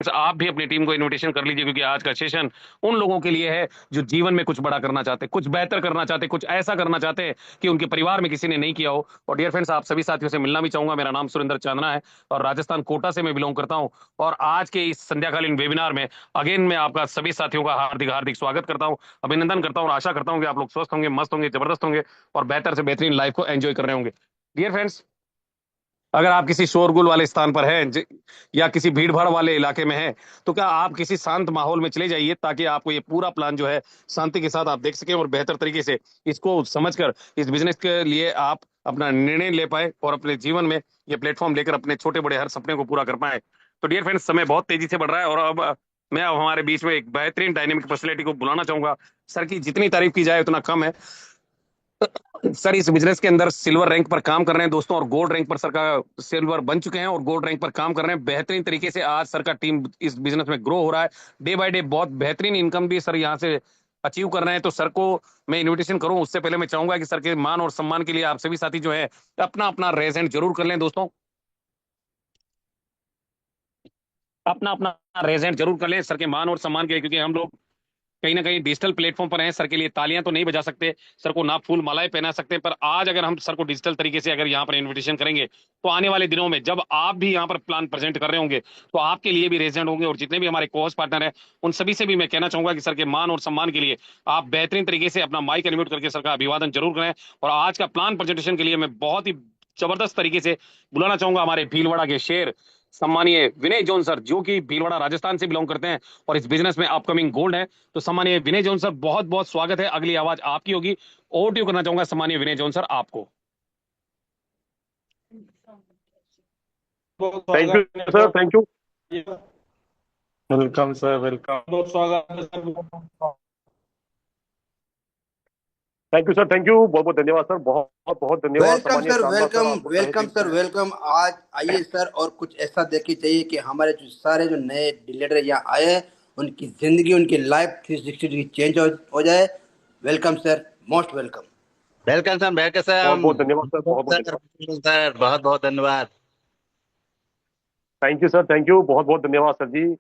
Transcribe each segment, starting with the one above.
आप भी अपनी टीम को इनविटेशन कर लीजिए, क्योंकि आज का सेशन उन लोगों के लिए है जो जीवन में कुछ बड़ा करना चाहते हैं, कुछ बेहतर करना चाहते हैं, कुछ ऐसा करना चाहते हैं कि उनके परिवार में किसी ने नहीं किया हो। और डियर फ्रेंड्स, आप सभी साथियों से मिलना भी चाहूंगा। मेरा नाम सुरेंद्र चांदना है और राजस्थान कोटा से मैं बिलोंग करता हूं। और आज के इस संध्याकालीन वेबिनार में अगेन मैं आपका सभी साथियों का हार्दिक हार्दिक स्वागत करता हूं, अभिनंदन करता हूं और आशा करता हूं कि आप लोग स्वस्थ होंगे, मस्त होंगे, जबरदस्त होंगे और बेहतर से बेहतरीन लाइफ को एंजॉय कर रहे होंगे। डियर फ्रेंड्स, अगर आप किसी शोरगुल वाले स्थान पर हैं या किसी भीड़ भाड़ वाले इलाके में हैं, तो क्या आप किसी शांत माहौल में चले जाइए, ताकि आपको ये पूरा प्लान जो है शांति के साथ आप देख सकें और बेहतर तरीके से इसको समझकर इस बिजनेस के लिए आप अपना निर्णय ले पाए और अपने जीवन में ये प्लेटफॉर्म लेकर अपने छोटे बड़े हर सपने को पूरा कर पाए। तो डियर फ्रेंड्स, समय बहुत तेजी से बढ़ रहा है और अब मैं अब हमारे बीच में एक बेहतरीन डायनेमिक पर्सनैलिटी को बुलाना चाहूंगा। सर की जितनी तारीफ की जाए उतना कम है। सर इस बिजनेस के अंदर सिल्वर रैंक पर काम कर रहे हैं दोस्तों, और गोल्ड रैंक पर सर का सिल्वर बन चुके हैं और गोल्ड रैंक पर काम कर रहे हैं बेहतरीन तरीके से। आज सर का टीम इस बिजनेस में ग्रो हो रहा है डे बाय डे, बहुत बेहतरीन इनकम भी सर यहाँ से अचीव कर रहे हैं। तो सर को मैं इनविटेशन करूं उससे पहले मैं चाहूंगा कि सर के मान और सम्मान के लिए आप सभी साथी जो है अपना अपना रेज हैंड जरूर कर लें दोस्तों, अपना अपना रेज हैंड जरूर कर लें सर के मान और सम्मान के लिए, क्योंकि हम लोग कहीं ना कहीं डिजिटल प्लेटफॉर्म पर हैं। सर के लिए तालियां तो नहीं बजा सकते, सर को ना फूल मालाएं पहना सकते, पर आज अगर हम सर को डिजिटल तरीके से अगर यहाँ पर इनविटेशन करेंगे, तो आने वाले दिनों में जब आप भी यहाँ पर प्लान प्रेजेंट कर रहे होंगे, तो आपके लिए भी रेजिडेंट होंगे और जितने भी हमारे कोहोस्ट पार्टनर हैं उन सभी से भी मैं कहना चाहूंगा कि सर के मान और सम्मान के लिए आप बेहतरीन तरीके से अपना माइक अनम्यूट करके सर का अभिवादन जरूर करें। और आज का प्लान प्रेजेंटेशन के लिए मैं बहुत ही जबरदस्त तरीके से बुलाना चाहूंगा हमारे भीलवाड़ा के शेर सम्मानीय विनय जॉन सर, जो कि भीलवाड़ा राजस्थान से बिलोंग करते हैं और इस बिजनेस में अपकमिंग गोल्ड है। तो सम्मानीय विनय जॉन सर, बहुत बहुत स्वागत है। अगली आवाज आपकी होगी। ओवर टू यू करना चाहूंगा सम्मानीय विनय जॉन सर आपको। बहुत थैंक यू स्वागत है sir, sir. Thank you. Welcome sir, welcome. बहुत स्वागत है sir. Thank you sir, thank you. बहुत बहुत धन्यवाद सर, बहुत बहुत धन्यवाद। वेलकम सामान्य सर, शानदार सर, वेलकम आपको तहे वेलकम दिल सर, से। वेलकम। आज आइए सर, और कुछ ऐसा देखिए चाहिए कि हमारे जो सारे जो नए लीडर यहाँ आए हैं, उनकी जिंदगी, उनकी लाइफ 360 डिग्री चेंज हो जाए। Welcome sir, most welcome. Welcome sir, welcome बहुत सर। बहुत धन्यवाद सर, बहुत बहुत सर धन्यवाद। सर, बहुत बहुत धन्यवाद। Thank you sir, thank you, बहुत बहुत धन्यवाद सर जी।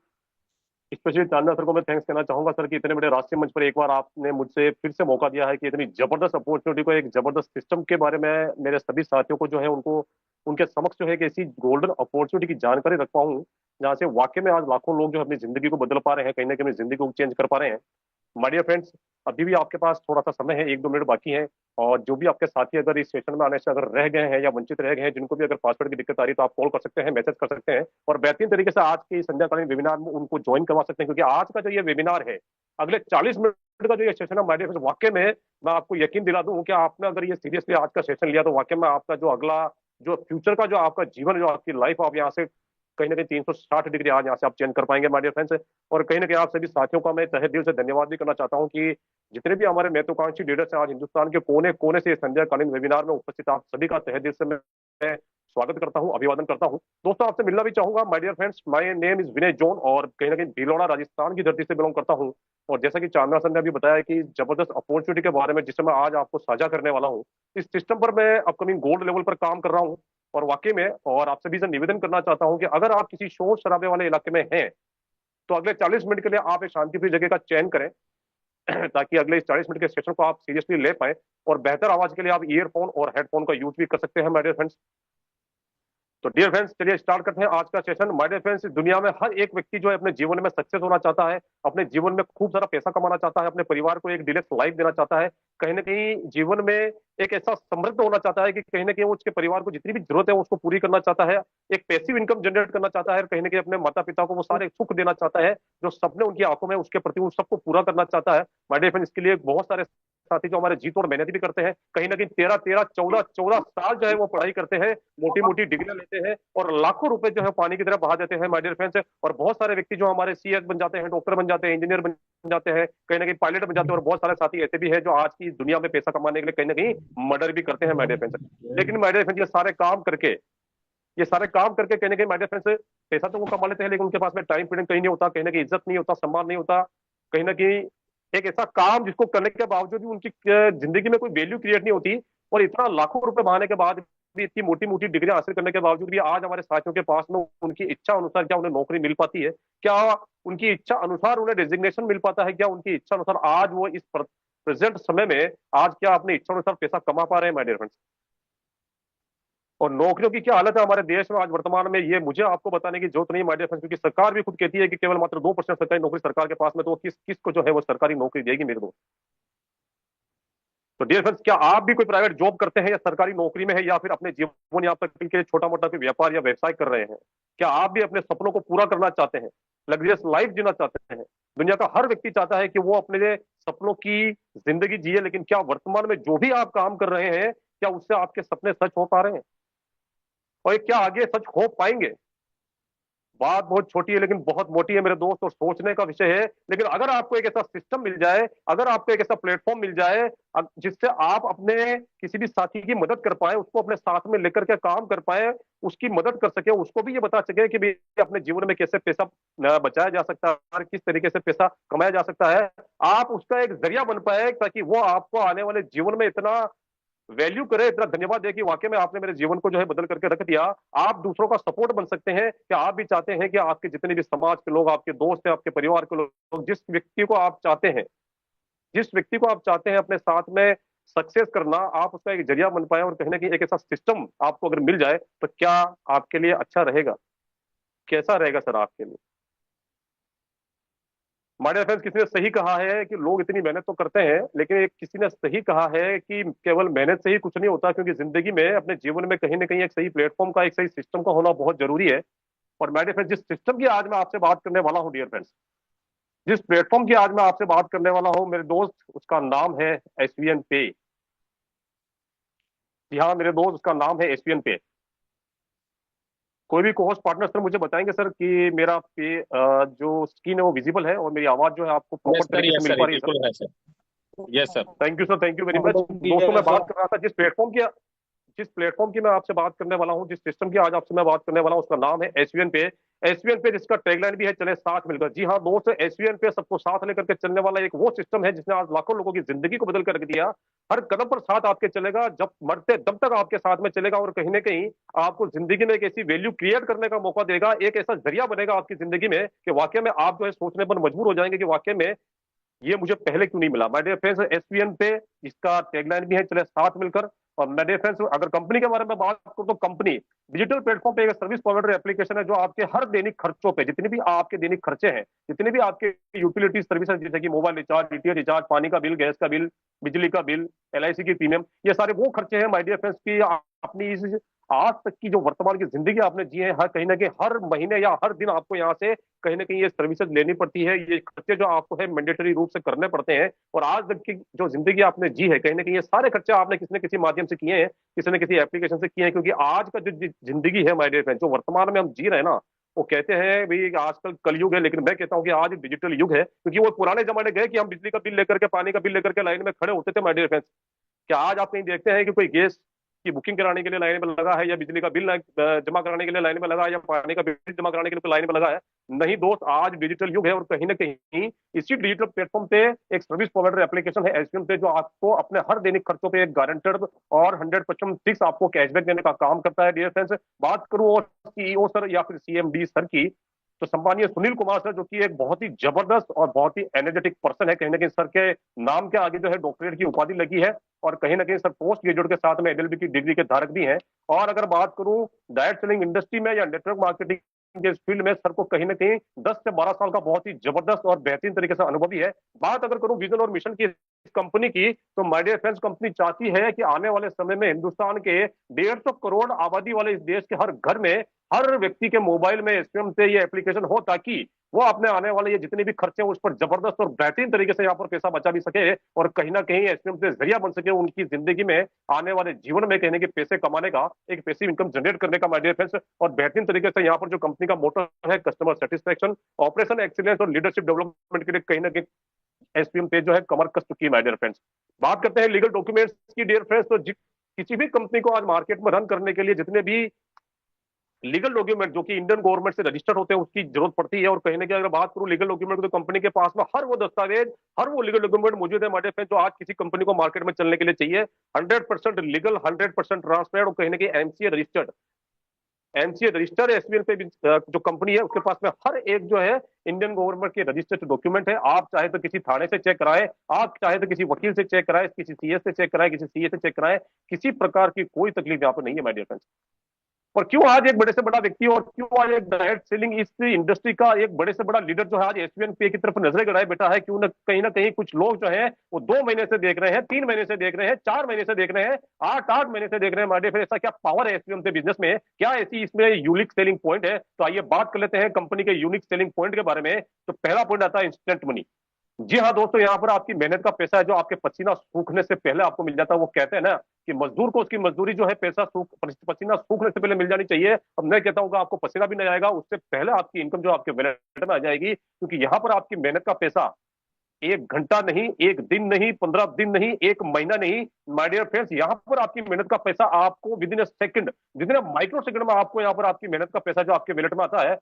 स्पेशली चांदना सर को मैं थैंक्स कहना चाहूंगा सर कि इतने बड़े राष्ट्रीय मंच पर एक बार आपने मुझसे फिर से मौका दिया है कि इतनी जबरदस्त अपॉर्चुनिटी को, एक जबरदस्त सिस्टम के बारे में मेरे सभी साथियों को जो है उनको उनके समक्ष जो है कि ऐसी गोल्डन अपॉर्चुनिटी की जानकारी रख पाऊँ, जहाँ से वाकई में आज लाखों लोग जो अपनी जिंदगी को बदल पा रहे हैं, कहीं ना कहीं अपनी जिंदगी को चेंज कर पा रहे हैं। माय डियर फ्रेंड्स, अभी भी आपके पास थोड़ा सा समय है, 1-2 मिनट बाकी है। और जो भी आपके साथी अगर इस सेशन में आने से अगर रह गए हैं या वंचित रह गए हैं, जिनको भी अगर पासवर्ड की दिक्कत आ रही है, तो आप कॉल कर सकते हैं, मैसेज कर सकते हैं और बेहतरीन तरीके से आज की संध्याकालीन वेबिनार में उनको ज्वाइन करवा सकते हैं। क्योंकि आज का जो ये वेबिनार है, अगले 40 मिनट का जो ये सेशन है, माय डियर फ्रेंड्स, वाकई में मैं आपको यकीन दिला दूं कि आपने अगर ये सीरियसली आज का सेशन लिया, तो वाकई में आपका जो अगला जो फ्यूचर का जो आपका जीवन, जो आपकी लाइफ, आप यहाँ से कहीं ना कहीं 360 डिग्री आज यहाँ से आप चेंज कर पाएंगे माय डियर फ्रेंड्स। और कहीं ना कहीं आप सभी साथियों का मैं तहे दिल से धन्यवाद भी करना चाहता हूँ कि जितने भी हमारे महत्वाकांक्षी लीडर्स हैं, आज हिंदुस्तान के कोने कोने से संध्याकालीन वेबिनार में उपस्थित आप सभी का तहे दिल से मैं स्वागत करता हूँ, अभिवादन करता हूँ। दोस्तों, आपसे मिलना भी चाहूंगा my dear friends. My name is Vinay John और कहीं ना कहीं भीलवाड़ा राजस्थान की धरती से बिलोंग करता हूँ। और जैसा कि चांदना सर ने अभी बताया कि जबरदस्त अपॉर्चुनिटी के बारे में जिसे मैं आज आपको साझा करने वाला हूँ, इस सिस्टम पर मैं अपकमिंग गोल्ड लेवल पर काम कर रहा हूँ। और वाकई में, और आप सभी से निवेदन करना चाहता हूं कि अगर आप किसी शोर शराबे वाले इलाके में हैं, तो अगले 40 मिनट के लिए आप एक शांतिप्रिय जगह का चयन करें ताकि अगले इस 40 मिनट के सेशन को आप सीरियसली ले पाए। और बेहतर आवाज के लिए आप ईयरफोन और हेडफोन का यूज भी कर सकते हैं माय डियर फ्रेंड्स। तो डियर फ्रेंड्स, चलिए स्टार्ट करते हैं आज का सेशन। माय डियर फ्रेंड्स, दुनिया में हर एक व्यक्ति जो है अपने जीवन में सक्सेस होना चाहता है, अपने जीवन में खूब सारा पैसा कमाना चाहता है, अपने परिवार को एक डिलक्स लाइफ देना चाहता है, कहीं ना कहीं जीवन में एक ऐसा समृद्ध होना चाहता है कि कहीं ना कहीं वो उसके परिवार को जितनी भी जरूरत है उसको पूरी करना चाहता है, एक पैसिव इनकम जनरेट करना चाहता है, कहीं ना कहीं अपने माता पिता को वो सारे सुख देना चाहता है जो सपने उनकी आंखों में उसके प्रति, उन सबको पूरा करना चाहता है। माय डियर फ्रेंड्स, इसके लिए बहुत सारे साथी जो हमारे जी तोड़ मेहनत भी करते हैं, कहीं ना कहीं 13-13, 14-14 साल जो है वो पढ़ाई करते हैं, मोटी मोटी डिग्रियां लेते हैं और लाखों रुपए जो है पानी की तरह बहा देते हैं माय डियर फ्रेंड्स। और बहुत सारे व्यक्ति जो हमारे सीएस बन जाते हैं, डॉक्टर बन जाते हैं, इंजीनियर बन जाते हैं, कहीं ना कहीं पायलट बन जाते हैं। और बहुत सारे साथी ऐसे भी हैं जो आज की दुनिया में पैसा कमाने के लिए कहीं ना कहीं मर्डर भी करते हैं माय डियर फ्रेंड्स। लेकिन माय डियर फ्रेंड्स, ये सारे काम करके कहीं ना कहीं माय डियर फ्रेंड्स पैसा तो वो कमा लेते हैं, लेकिन उनके पास में टाइम फ्रीडम कहीं नहीं होता, कहीं ना कहीं इज्जत नहीं होता, सम्मान नहीं होता, कहीं ना कहीं एक ऐसा काम जिसको करने के बावजूद भी उनकी जिंदगी में कोई वैल्यू क्रिएट नहीं होती। और इतना लाखों रुपए बहाने के बाद भी इतनी मोटी मोटी डिग्री हासिल करने के बावजूद भी आज हमारे साथियों के पास में उनकी इच्छा अनुसार क्या उन्हें नौकरी मिल पाती है, क्या उनकी इच्छा अनुसार उन्हें डेजिग्नेशन मिल पाता है, क्या उनकी इच्छा अनुसार आज वो इस प्रेजेंट समय में आज क्या अपनी इच्छा अनुसार पैसा कमा पा रहे हैं माय डियर फ्रेंड्स। और नौकरियों की क्या हालत है हमारे देश में आज वर्तमान में, ये मुझे आपको बताने की जरूरत नहीं माय डियर फ्रेंड्स, क्योंकि सरकार भी खुद कहती है कि केवल मात्र 2% सरकारी नौकरी सरकार के पास में, तो किस किस को जो है वो सरकारी नौकरी देगी मेरे दोस्त। तो डियर फ्रेंड्स, क्या आप भी कोई प्राइवेट जॉब करते हैं या सरकारी नौकरी में है, या फिर अपने जीवन यापन के लिए छोटा मोटा कोई व्यापार या व्यवसाय कर रहे हैं? क्या आप भी अपने सपनों को पूरा करना चाहते हैं, लग्जरियस लाइफ जीना चाहते हैं? दुनिया का हर व्यक्ति चाहता है कि वो अपने सपनों की जिंदगी जिए, लेकिन क्या वर्तमान में जो भी आप काम कर रहे हैं क्या उससे आपके सपने सच हो पा रहे हैं, और ये क्या आगे सच हो पाएंगे? बात बहुत छोटी है लेकिन बहुत मोटी है मेरे दोस्त, और सोचने का विषय है। लेकिन अगर आपको एक ऐसा सिस्टम मिल जाए, अगर आपको एक ऐसा प्लेटफॉर्म मिल जाए जिससे आप अपने किसी भी साथी की मदद कर पाए, उसको अपने साथ में लेकर के काम कर पाए, उसकी मदद कर सके, उसको भी ये बता सके कि भाई अपने जीवन में कैसे पैसा बचाया जा सकता है और किस तरीके से पैसा कमाया जा सकता है, आप उसका एक जरिया बन पाए ताकि वो आपको आने वाले जीवन में इतना वैल्यू करे, इतना धन्यवाद दे कि वाकई में आपने मेरे जीवन को जो है बदल करके रख दिया। आप दूसरों का सपोर्ट बन सकते हैं। क्या आप भी चाहते हैं कि आपके जितने भी समाज के लोग, आपके दोस्त हैं, आपके परिवार के लोग, जिस व्यक्ति को आप चाहते हैं, जिस व्यक्ति को आप चाहते हैं अपने साथ में सक्सेस करना, आप उसका एक जरिया बन पाए, और कहीं ना कहीं एक ऐसा सिस्टम आपको अगर मिल जाए तो क्या आपके लिए अच्छा रहेगा? कैसा रहेगा सर आपके लिए? हमारे फ्रेंड्स, किसी ने सही कहा है कि लोग इतनी मेहनत तो करते हैं, लेकिन एक किसी ने सही कहा है कि केवल मेहनत से ही कुछ नहीं होता, क्योंकि जिंदगी में अपने जीवन में कहीं ना कहीं एक सही प्लेटफॉर्म का, एक सही सिस्टम का होना बहुत जरूरी है। और मेरे फ्रेंड्स, जिस सिस्टम की आज मैं आपसे बात करने वाला हूँ डियर फ्रेंड्स, जिस प्लेटफॉर्म की आज मैं आपसे बात करने वाला हूँ मेरे दोस्त, उसका नाम है एसवीएन पे। जी हाँ मेरे दोस्त, उसका नाम है एसवीएन पे। कोई भी कोहोस्ट पार्टनर सर मुझे बताएंगे सर कि मेरा पे जो स्क्रीन है वो विजिबल है और मेरी आवाज जो है आपको प्रॉपर तरीके से मिल पा रही है सर? बिल्कुल है sir. Yes sir. Thank you sir, thank you very much. दोस्तों मैं बात कर रहा था जिस प्लेटफॉर्म की मैं आपसे बात करने वाला हूं, जिस सिस्टम की आज आपसे मैं बात करने वाला हूं, उसका नाम है एसवीएन पे। एसवीएन पे जिसका टैगलाइन भी है, चले साथ मिलकर। जी हाँ दोस्त, एसवीएन पे सबको साथ लेकर के चलने वाला एक वो सिस्टम है जिसने आज लाखों लोगों की जिंदगी को बदल कर रख दिया। हर कदम पर साथ आपके चलेगा, जब मरते दम तक आपके साथ में चलेगा, और कहीं ना कहीं आपको जिंदगी में एक ऐसी वैल्यू क्रिएट करने का मौका देगा, एक ऐसा जरिया बनेगा आपकी जिंदगी में कि वाकई में आप जो है सोचने पर मजबूर हो जाएंगे कि वाकई में ये मुझे पहले क्यों नहीं मिला। माय डियर फ्रेंड्स, एसपीएन पे इसका टैगलाइन भी है, चले साथ मिलकर। और माय डियर फ्रेंड्स, अगर कंपनी के बारे में बात करूं तो कंपनी डिजिटल प्लेटफॉर्म पे एक सर्विस प्रोवाइडर एप्लीकेशन है जो आपके हर दैनिक खर्चों पे, जितने भी आपके दैनिक खर्चे हैं, जितने भी आपके यूटिलिटी सर्विसेज जैसे कि मोबाइल रिचार्ज, डीटीएच रिचार्ज, पानी का बिल, गैस का बिल, बिजली का बिल, एलआईसी की प्रीमियम, ये सारे वो खर्चे हैं माय डियर फ्रेंड्स की अपनी इस आज तक की जो वर्तमान की जिंदगी आपने जी है, हर कहीं ना कहीं हर महीने या हर दिन आपको यहाँ से कहीं ना कहीं ये सर्विसेज लेनी पड़ती है, ये खर्चे जो आपको है मैंडेटरी रूप से करने पड़ते हैं। और आज तक की जो जिंदगी आपने जी है, कहीं ना कहीं ये सारे खर्चे आपने किसी न किसी माध्यम से किए हैं, किसी न किसी एप्लीकेशन से किए हैं। क्योंकि आज का जो जिंदगी है माय डियर फ्रेंड, जो वर्तमान में हम जी रहे हैं ना, वो कहते हैं भाई आजकल कलयुग है, लेकिन मैं कहता हूँ कि आज डिजिटल युग है। क्योंकि वो पुराने जमाने गए कि हम बिजली का बिल लेकर के, पानी का बिल लेकर के लाइन में खड़े होते थे माय डियर फ्रेंड्स। क्या आज आप कहीं देखते हैं कि कोई गैस की बुकिंग कराने के लिए लाइन में लगा है, या बिजली का बिल जमा कराने के लिए लाइन में लगा है, या पानी का बिल जमा कराने के लिए लाइन में लगा है? नहीं दोस्त, आज डिजिटल युग है, और कहीं ना कहीं इसी डिजिटल प्लेटफॉर्म पे एक सर्विस प्रोवाइडर एप्लीकेशन है एसपीएम पे, जो आपको अपने हर दैनिक खर्चों पे एक गारंटेड और 100% फिक्स आपको कैशबैक देने का काम करता है। डियर फ्रेंड्स, बात करूं और सीईओ सर या फिर सीएमडी सर की, तो सम्मानीय सुनील कुमार सर, जो कि एक बहुत ही जबरदस्त और बहुत ही एनर्जेटिक पर्सन है, कहीं ना कहीं सर के नाम के आगे जो है डॉक्टरेट की उपाधि लगी है, और कहीं ना कहीं सर पोस्ट ग्रेजुएट के साथ में एलएलबी की डिग्री के धारक भी हैं। और अगर बात करूं डायरेक्ट सेलिंग इंडस्ट्री में या नेटवर्क मार्केटिंग के इस फील्ड में, सर को कहीं ना कहीं 10 से 12 साल का बहुत ही जबरदस्त और बेहतरीन तरीके से अनुभवी है। बात अगर करूं विजन और मिशन की कंपनी की, तो माय डियर फ्रेंड्स, कंपनी चाहती है कि आने वाले समय में हिंदुस्तान के 150 करोड़ आबादी वाले इस देश के हर घर में, हर व्यक्ति के मोबाइल में एसपीएम से ये एप्लीकेशन हो, ताकि वो अपने आने वाले ये जितने भी खर्चे हैं उस पर जबरदस्त और बेहतरीन तरीके से यहाँ पर पैसा बचा भी सके, और कहीं ना कहीं एसपीएम से जरिया बन सके उनकी जिंदगी में आने वाले जीवन में कहने के पैसे कमाने का, एक पैसिव इनकम जनरेट करने का माय डियर फ्रेंड्स। और बेहतरीन तरीके से यहाँ पर जो कंपनी का मोटो है कस्टमर सेटिस्फेक्शन, ऑपरेशन एक्सीलेंस और लीडरशिप डेवलपमेंट के लिए कहीं ना कहीं एसपीएम पे जो है कमर कस चुकी है माय डियर फ्रेंड्स। बात करते हैं लीगल डॉक्यूमेंट्स की डियर फ्रेंड्स, तो किसी भी कंपनी को आज मार्केट में रन करने के लिए जितने भी लीगल डॉक्यूमेंट जो कि इंडियन गवर्नमेंट से रजिस्टर्ड होते हैं उसकी जरूरत पड़ती है। और कहीं ना कहीं अगर बात करूं लीगल डॉक्यूमेंट की, तो कंपनी के पास में हर वो दस्तावेज, हर वो लीगल डॉक्यूमेंट मौजूद है हमारे फ्रेंड, जो आज किसी कंपनी को मार्केट में चलने के लिए चाहिए। 100% लीगल, 100% ट्रांसपेरेंट, और कहीं ना कहीं MCA registered, MCA registered SBL पे जो कंपनी है उसके पास में हर एक जो है इंडियन गवर्नमेंट के रजिस्टर्ड डॉक्यूमेंट है। आप चाहे तो किसी थाने से चेक कराएं, आप चाहे तो किसी वकील से चेक कराएं, किसी सीएस से चेक कराएं, किसी सीए से चेक कराएं, किसी प्रकार की कोई तकलीफ यहाँ पर नहीं है माय डियर फ्रेंड्स। और क्यों आज एक बड़े से बड़ा व्यक्ति और क्यों आज एक डायरेक्ट सेलिंग इस इंडस्ट्री का एक बड़े से बड़ा लीडर जो है आज एसबीएन पे की तरफ नजरें गड़ाए बैठा है? क्यों ना कहीं कुछ लोग जो है वो 2 महीने से देख रहे हैं, 3 महीने से देख रहे हैं, 4 महीने से देख रहे हैं, 8 महीने से देख रहे हैं माडे। फिर ऐसा क्या पावर है एसबीएन के बिजनेस में, क्या ऐसी इसमें यूनिक सेलिंग पॉइंट है? तो आइए बात कर लेते हैं कंपनी के यूनिक सेलिंग पॉइंट के बारे में। तो पहला पॉइंट आता है इंस्टेंट मनी। जी हाँ दोस्तों, यहाँ पर आपकी मेहनत का पैसा है जो आपके पसीना सूखने से पहले आपको मिल जाता है। वो कहते हैं ना कि मजदूर को उसकी मजदूरी जो है पसीना सूखने से पहले मिल जानी चाहिए। अब मैं कहता हूँ कि आपको पसीना भी नहीं आएगा, उससे पहले आपकी इनकम जो आपके वैलेट में आ जाएगी, क्योंकि यहाँ पर आपकी मेहनत का पैसा 1 घंटा नहीं, 1 दिन नहीं, 15 दिन नहीं, 1 महीना नहीं, माय डियर फ्रेंड्स, यहाँ पर आपकी मेहनत का पैसा आपको with in a second, with in a micro second में आपको यहाँ पर आपकी मेहनत का पैसा जो आपके वैलेट में आता है।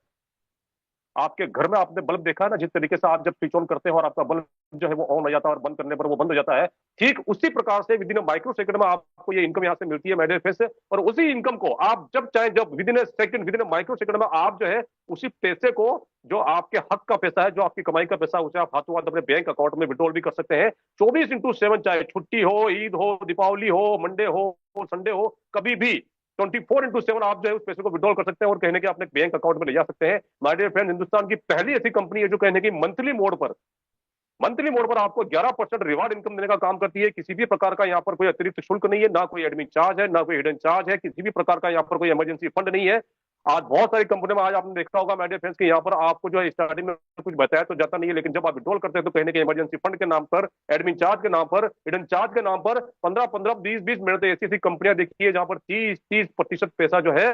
आपके घर में आपने बल्ब देखा है ना, जिस तरीके से आप जब स्विच ऑन करते हैं और आपका बल्ब जो है वो ऑन हो जाता है और बंद करने पर वो बंद हो जाता है, ठीक उसी प्रकार से विद इन माइक्रो सेकंड में आपको ये इनकम यहाँ से मिलती है माय डियर फ्रेंड्स। और उसी इनकम को आप जब चाहे, जब with in second, with in micro second में आप जो है उसी पैसे को, जो आपके हक का पैसा है, जो आपकी कमाई का पैसा है, उसे आप हाथों हाथ अपने बैंक अकाउंट में विड्रॉल भी कर सकते हैं 24/7, चाहे छुट्टी हो, ईद हो, दीपावली हो, मंडे हो, संडे हो, कभी भी 24/7 आप जो है उस पैसे को विड्रॉल कर सकते हैं और कहने के अपने बैंक अकाउंट में ले जा सकते हैं। माय डियर फ्रेंड, हिंदुस्तान की पहली ऐसी कंपनी है जो कहने की मंथली मोड पर आपको 11% रिवार्ड इनकम देने का काम करती है। किसी भी प्रकार का यहाँ पर कोई अतिरिक्त शुल्क नहीं है, ना कोई एडमिन चार्ज है, ना कोई हिडन चार्ज है, किसी भी प्रकार का यहाँ पर कोई इमरजेंसी फंड नहीं है। आज बहुत सारी कंपनियों में आज आपने देखा होगा माय डियर फ्रेंड्स कि यहाँ पर आपको जो है स्टार्टिंग में कुछ बताया तो जाता नहीं है, लेकिन जब आप विड्रॉल करते हैं तो कहने के इमरजेंसी फंड के नाम पर, एडमिन चार्ज के नाम पर, हिडन चार्ज के नाम पर 15-15, 20-20 मिनट ऐसी ऐसी कंपनियां देखी है जहां पर 30-30% पैसा जो है,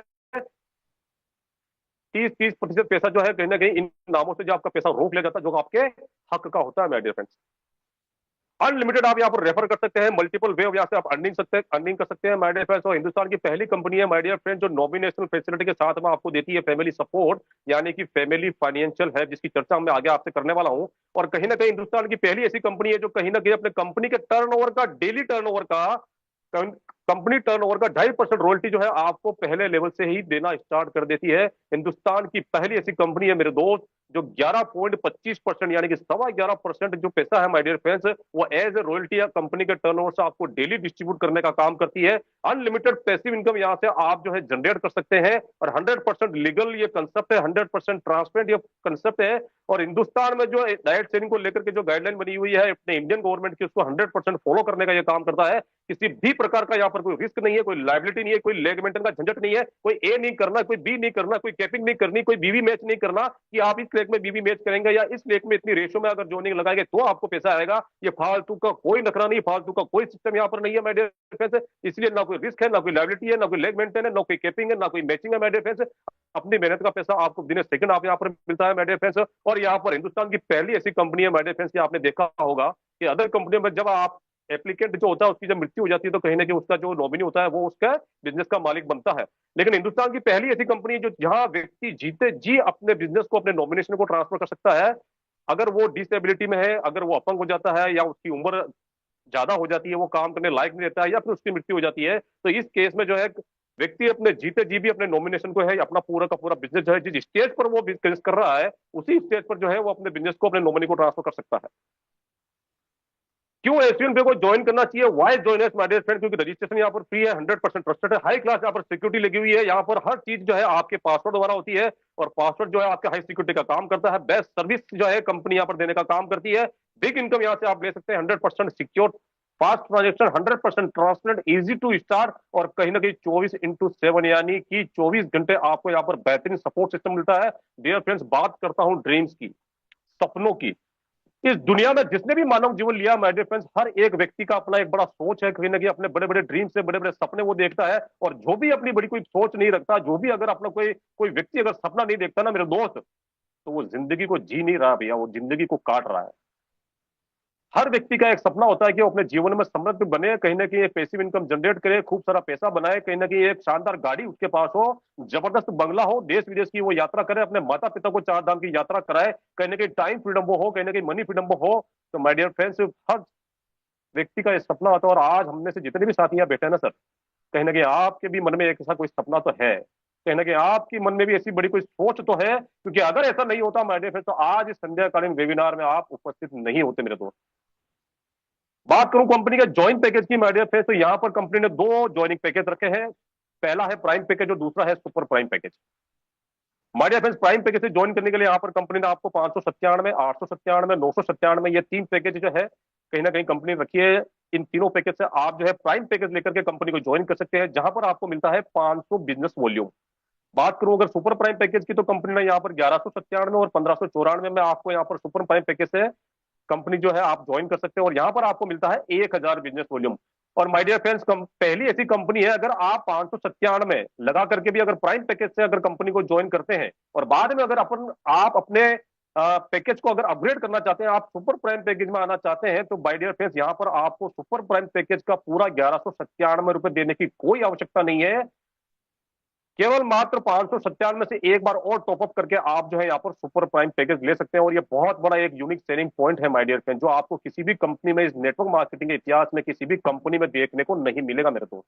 30-30% पैसा जो है कहीं ना कहीं इन नामों से जो आपका पैसा रोक लिया जाता है, जो आपके हक का होता है माय डियर फ्रेंड्स। अनलिमिटेड आप यहाँ पर रेफर कर सकते हैं, मल्टीपल वे यहाँ से आप अर्निंग कर सकते हैं माय डियर फ्रेंड्स। और हिंदुस्तान की पहली कंपनी है माय डियर फ्रेंड्स जो नॉमिनेशनल फैसिलिटी के साथ में आपको देती है फैमिली सपोर्ट, यानी कि फैमिली फाइनेंशियल है, जिसकी चर्चा मैं आगे आपसे करने वाला हूं। और कहीं ना कहीं हिंदुस्तान की पहली ऐसी कंपनी है जो कहीं ना कहीं अपने कंपनी के टर्नओवर का, डेली टर्नओवर का, कंपनी टर्नओवर का 2.5% रॉयल्टी जो है आपको पहले लेवल से ही देना स्टार्ट कर देती है। हिंदुस्तान की पहली ऐसी कंपनी है मेरे दोस्त जो 11.25% यानी कि 11.25% जो पैसा है माय डियर फ्रेंड्स, वो एज ए रॉयल्टी या कंपनी के टर्नओवर से आपको डेली डिस्ट्रीब्यूट करने का काम करती है। अनलिमिटेड पैसिव इनकम यहाँ से आप जो है जनरेट कर सकते हैं। और 100% लीगल ये कंसेप्ट है, 100% ट्रांसपेरेंट ये कंसेप्ट है। और हिंदुस्तान में जो डायरेक्ट सेलिंग को लेकर के जो गाइडलाइन बनी हुई है अपने इंडियन गवर्नमेंट की, उसको 100% फॉलो करने का ये काम करता है। किसी भी प्रकार का यहाँ पर कोई रिस्क नहीं है, कोई लाइबिलिटी नहीं है, कोई लेग मेंटेन का झंझट नहीं है, कोई ए नहीं करना, कोई बी नहीं करना, कोई कैपिंग नहीं करनी, कोई बीवी मैच नहीं करना कि आप इस लेग में बीवी मैच करेंगे या इस लेग में इतनी रेशो में अगर जोनिंग लगाएंगे तो आपको पैसा आएगा। ये फालतू का कोई नखरा नहीं, फालतू का कोई सिस्टम यहाँ पर नहीं है माय डियर फ्रेंड्स। इसलिए ना कोई रिस्क है, ना कोई लाइबिलिटी है, ना कोई लेग मेंटेन है, ना कोई कैपिंग है, ना कोई मैचिंग है माय डियर फ्रेंड्स। अपनी मेहनत का पैसा आपको दिन सेकंड आप यहाँ पर मिलता है माय डियर फ्रेंड्स। और यहाँ पर हिंदुस्तान की पहली ऐसी कंपनी है माय डियर फ्रेंड्स, आपने देखा होगा कि अदर कंपनियों में जब आप एप्लीकेंट जो होता है उसकी जब मृत्यु हो जाती है तो कहीं ना कहीं उसका जो नॉमिनी होता है वो उसका बिजनेस का मालिक बनता है। लेकिन हिंदुस्तान की पहली ऐसी कंपनी है जो जहां व्यक्ति जीते जी अपने बिजनेस को, अपने नॉमिनेशन को ट्रांसफर कर सकता है। अगर वो डिसेबिलिटी में है, अगर वो अपंग हो जाता है या उसकी उम्र ज्यादा हो जाती है, वो काम करने लायक नहीं रहता है या फिर उसकी मृत्यु हो जाती है, तो इस केस में जो है व्यक्ति अपने जीते जी भी अपने नॉमिनेशन को है, अपना पूरा का पूरा बिजनेस जो है जिस स्टेज पर वो बिजनेस कर रहा है उसी स्टेज पर जो है वो अपने बिजनेस को, अपने नॉमिनी को ट्रांसफर कर सकता है। क्यों एसबीएन पे को ज्वाइन करना चाहिए? Why join us my dear friend? क्योंकि रजिस्ट्रेशन यहाँ पर फ्री है, 100% ट्रस्टेड है, हाई क्लास यहाँ पर सिक्योरिटी लगी हुई है। यहाँ पर हर चीज जो है आपके पासवर्ड द्वारा होती है और पासवर्ड जो है आपके हाई सिक्योरिटी का काम करता है। बेस्ट सर्विस जो है कंपनी यहाँ पर देने का काम करती है। बिग इनकम यहाँ से आप ले सकते हैं, 100% secure, fast transaction, 100% transparent, easy to start और कहीं ना कहीं 24/7 यानी कि 24 घंटे आपको यहाँ पर बेहतरीन सपोर्ट सिस्टम मिलता है। डियर फ्रेंड्स, बात करता हूं ड्रीम्स की, सपनों की। इस दुनिया में जिसने भी मानव जीवन लिया माय डियर फ्रेंड्स, हर एक व्यक्ति का अपना एक बड़ा सोच है, कहीं ना कहीं अपने बड़े बड़े ड्रीम से, बड़े बड़े सपने वो देखता है। और जो भी अपनी बड़ी कोई सोच नहीं रखता, जो भी अगर अपना कोई कोई व्यक्ति अगर सपना नहीं देखता ना मेरे दोस्त, तो वो जिंदगी को जी नहीं रहा भैया, वो जिंदगी को काट रहा है। हर व्यक्ति का एक सपना होता है कि वो अपने जीवन में समृद्ध बने, कहीं ना कहीं एक पैसिव इनकम जनरेट करे, खूब सारा पैसा बनाए, कहीं ना कहीं एक शानदार गाड़ी उसके पास हो, जबरदस्त बंगला हो, देश विदेश की वो यात्रा करे, अपने माता पिता को चार धाम की यात्रा कराए, कहीं ना कहीं टाइम फ्रीडम वो हो, कहीं ना कहीं मनी फ्रीडम वो हो। तो माय डियर फ्रेंड्स, हर व्यक्ति का ये सपना होता है। और आज हमने से जितने भी साथी यहाँ बैठे हैं ना सर, कहीं ना कहीं आपके भी मन में एक ऐसा कोई सपना तो है, कहीं ना कहीं आपके मन में भी ऐसी बड़ी कोई सोच तो है, क्योंकि अगर ऐसा नहीं होता माय डियर फ्रेंड्स, तो आज इस संध्याकालीन वेबिनार में आप उपस्थित नहीं होते मेरे दोस्त। बात करूं कंपनी के ज्वाइन पैकेज की माय डियर फ्रेंड्स, तो यहाँ पर कंपनी ने दो ज्वाइनिंग पैकेज रखे हैं। पहला है प्राइम पैकेज और दूसरा है super prime package. My dear friends, prime package से ज्वाइन करने के लिए यहाँ पर कंपनी ने आपको 597, 897, 997, ये तीन पैकेज जो है कहीं ना कहीं कंपनी रखी है। इन तीनों पैकेज से आप जो है प्राइम पैकेज लेकर के कंपनी को ज्वाइन कर सकते हैं, जहां पर आपको मिलता है 500 बिजनेस वॉल्यूम। बात करूं अगर सुपर प्राइम पैकेज की, तो कंपनी ने यहाँ पर 1197 और 1594 में आपको यहाँ पर सुपर प्राइम पैकेज से कंपनी जो है आप ज्वाइन कर सकते हैं, और यहाँ पर आपको मिलता है 1000 बिजनेस वॉल्यूम। और माय डियर फ्रेंड्स, पहली ऐसी कंपनी है, अगर आप 597 लगा करके भी अगर प्राइम पैकेज से अगर कंपनी को ज्वाइन करते हैं, और बाद में अगर आप अपने पैकेज को अगर अपग्रेड करना चाहते हैं, आप सुपर प्राइम पैकेज में आना चाहते हैं, तो माय डियर फ्रेंड्स यहाँ पर आपको सुपर प्राइम पैकेज का पूरा 1197 देने की कोई आवश्यकता नहीं है। केवल मात्र 597 में से एक बार और टॉपअप करके आप जो है यहाँ पर सुपर प्राइम पैकेज ले सकते हैं। और ये बहुत बड़ा एक यूनिक सेलिंग पॉइंट है माय डियर फ्रेंड, जो आपको किसी भी कंपनी में, इस नेटवर्क मार्केटिंग के इतिहास में किसी भी कंपनी में देखने को नहीं मिलेगा मेरे दोस्त।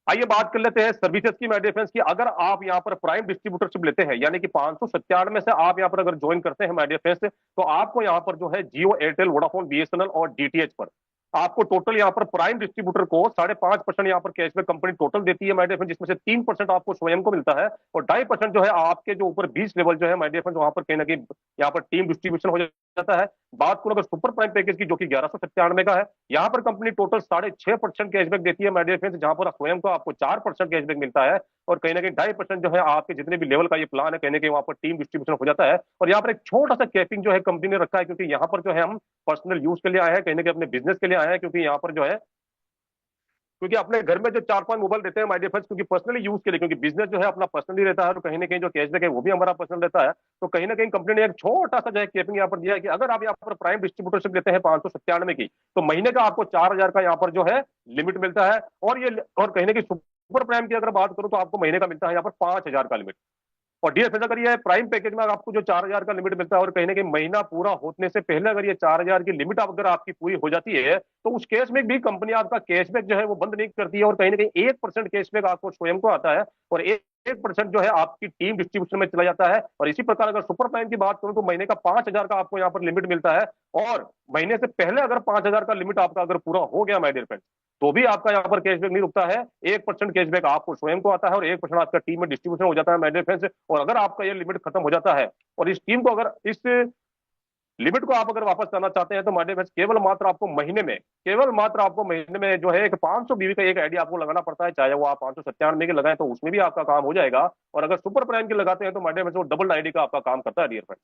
आइए बात कर लेते हैं सर्विसेज की माय डियर फ्रेंड्स की। अगर आप यहाँ पर प्राइम डिस्ट्रीब्यूटरशिप लेते हैं, यानी कि 597 में से आप यहाँ पर अगर ज्वाइन करते हैं माय डियर फ्रेंड्स, तो आपको यहाँ पर जो है जियो, एयरटेल, वोडाफोन, बीएसएनएल और डीटीएच पर आपको टोटल यहाँ पर प्राइम डिस्ट्रीब्यूटर को 5.5% यहाँ पर कैशबैक कंपनी टोटल देती है माय डियर फ्रेंड, जिसमें से 3% आपको स्वयं को मिलता है, और 2.5% जो है आपके जो ऊपर 20 लेवल जो है माय डियर फ्रेंड, वहां पर कहीं ना कहीं यहाँ पर टीम डिस्ट्रीब्यूशन हो जाता है। बात करो अगर सुपर प्राइम पैकेज की, जो कि 1197 का है, यहाँ पर कंपनी टोटल 6.5% कैशबैक देती है माय डियर फ्रेंड्स, जहां पर स्वयं को आपको 4% कैशबैक मिलता है, और कहीं ना कहीं 2.5% जो है आपके जितने भी लेवल का ये प्लान है, कहीं ना कहीं वहां पर टीम डिस्ट्रीब्यूशन हो जाता है। और यहाँ पर एक छोटा सा कैपिंग जो है कंपनी ने रखा है, क्योंकि यहाँ पर जो है हम पर्सनल यूज के लिए आए हैं, कहीं ना कहीं अपने बिजनेस के लिए आए हैं, क्योंकि यहाँ पर जो है, क्योंकि अपने घर में जो 4-5 मोबाइल रहते हैं माय डियर फ्रेंड्स, क्योंकि पर्सनली यूज के लिए, क्योंकि बिजनेस जो है अपना पर्सनली रहता है, और कहीं ना कहीं जो कैशबैक है वो भी हमारा पर्सनल रहता है। तो कहीं ना कहीं कंपनी ने एक छोटा सा जो है कैपिंग यहाँ पर दिया है कि अगर आप यहाँ पर प्राइम डिस्ट्रीब्यूटरशिप लेते हैं 597 की, तो महीने का आपको 4000 का यहाँ पर जो है लिमिट मिलता है। और कहीं ना कहीं सुपर प्राइम की अगर बात करूं, तो आपको महीने का मिलता है यहाँ पर 5000 का लिमिट। और डीएफएस अगर ये प्राइम पैकेज में आपको जो 4000 का लिमिट मिलता है, और कहीं ना कहीं महीना पूरा होने से पहले अगर ये 4000 की लिमिट अगर आपकी पूरी हो जाती है, तो उस केस में भी कंपनी आपका कैशबैक जो है वो बंद नहीं करती है, और कहीं ना कहीं 1% कैशबैक आपको स्वयं को आता है, और 1% जो है आपकी टीम डिस्ट्रीब्यूशन में चला जाता है। और इसी प्रकार अगर सुपर प्राइम की बात करूं, तो महीने का 5000 का आपको यहाँ पर लिमिट मिलता है, और महीने से पहले अगर 5000 का लिमिट आपका अगर पूरा हो गया माय डियर फ्रेंड्स, तो भी आपका यहाँ पर कैशबैक नहीं रुकता है। 1% कैशबैक आपको स्वयं को आता है, और 1% आपका टीम में डिस्ट्रीब्यूशन हो जाता है माय डियर फ्रेंड्स। और अगर आपका ये लिमिट खत्म हो जाता है, और इस टीम को अगर इस लिमिट को आप अगर वापस करना चाहते हैं, तो माय डियर फ्रेंड्स केवल मात्र आपको महीने में जो है एक 500 बीवी का एक आईडी आपको लगाना पड़ता है, चाहे वो आप 597 के लगाएं तो उसमें भी आपका काम हो जाएगा। और अगर सुपर प्राइम के लगाते हैं, तो माय डियर फ्रेंड्स वो डबल आईडी का आपका काम करता है डियर फ्रेंड्स।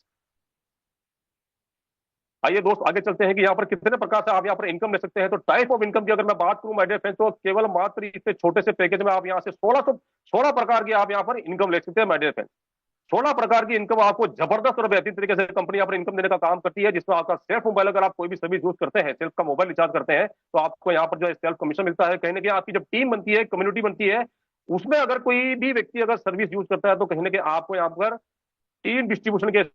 आइए दोस्त आगे चलते हैं कि यहाँ पर कितने प्रकार से आप यहाँ पर इनकम ले सकते हैं। तो टाइप ऑफ इनकम की अगर मैं बात करूं माय डियर फ्रेंड्स, तो केवल मात्र इतने छोटे से पैकेज में आप यहाँ से 16 प्रकार की आप यहाँ पर इनकम ले सकते हैं माय डियर फ्रेंड्स। 16 प्रकार की इनकम आपको जबरदस्त और बेहतरीन तरीके से कंपनी यहाँ पर इनकम देने का काम करती है, जिसमें आपका सेल्फ मोबाइल, अगर आप कोई भी सर्विस यूज करते हैं, सेल्फ का मोबाइल रिचार्ज करते हैं, तो आपको यहाँ पर जो है सेल्फ कमीशन मिलता है। कहीं ना कहीं आपकी जब टीम बनती है, कम्युनिटी बनती है, उसमें अगर कोई भी व्यक्ति अगर सर्विस यूज करता है, तो कहीं ना कहीं आपको यहाँ पर टीम डिस्ट्रीब्यूशन के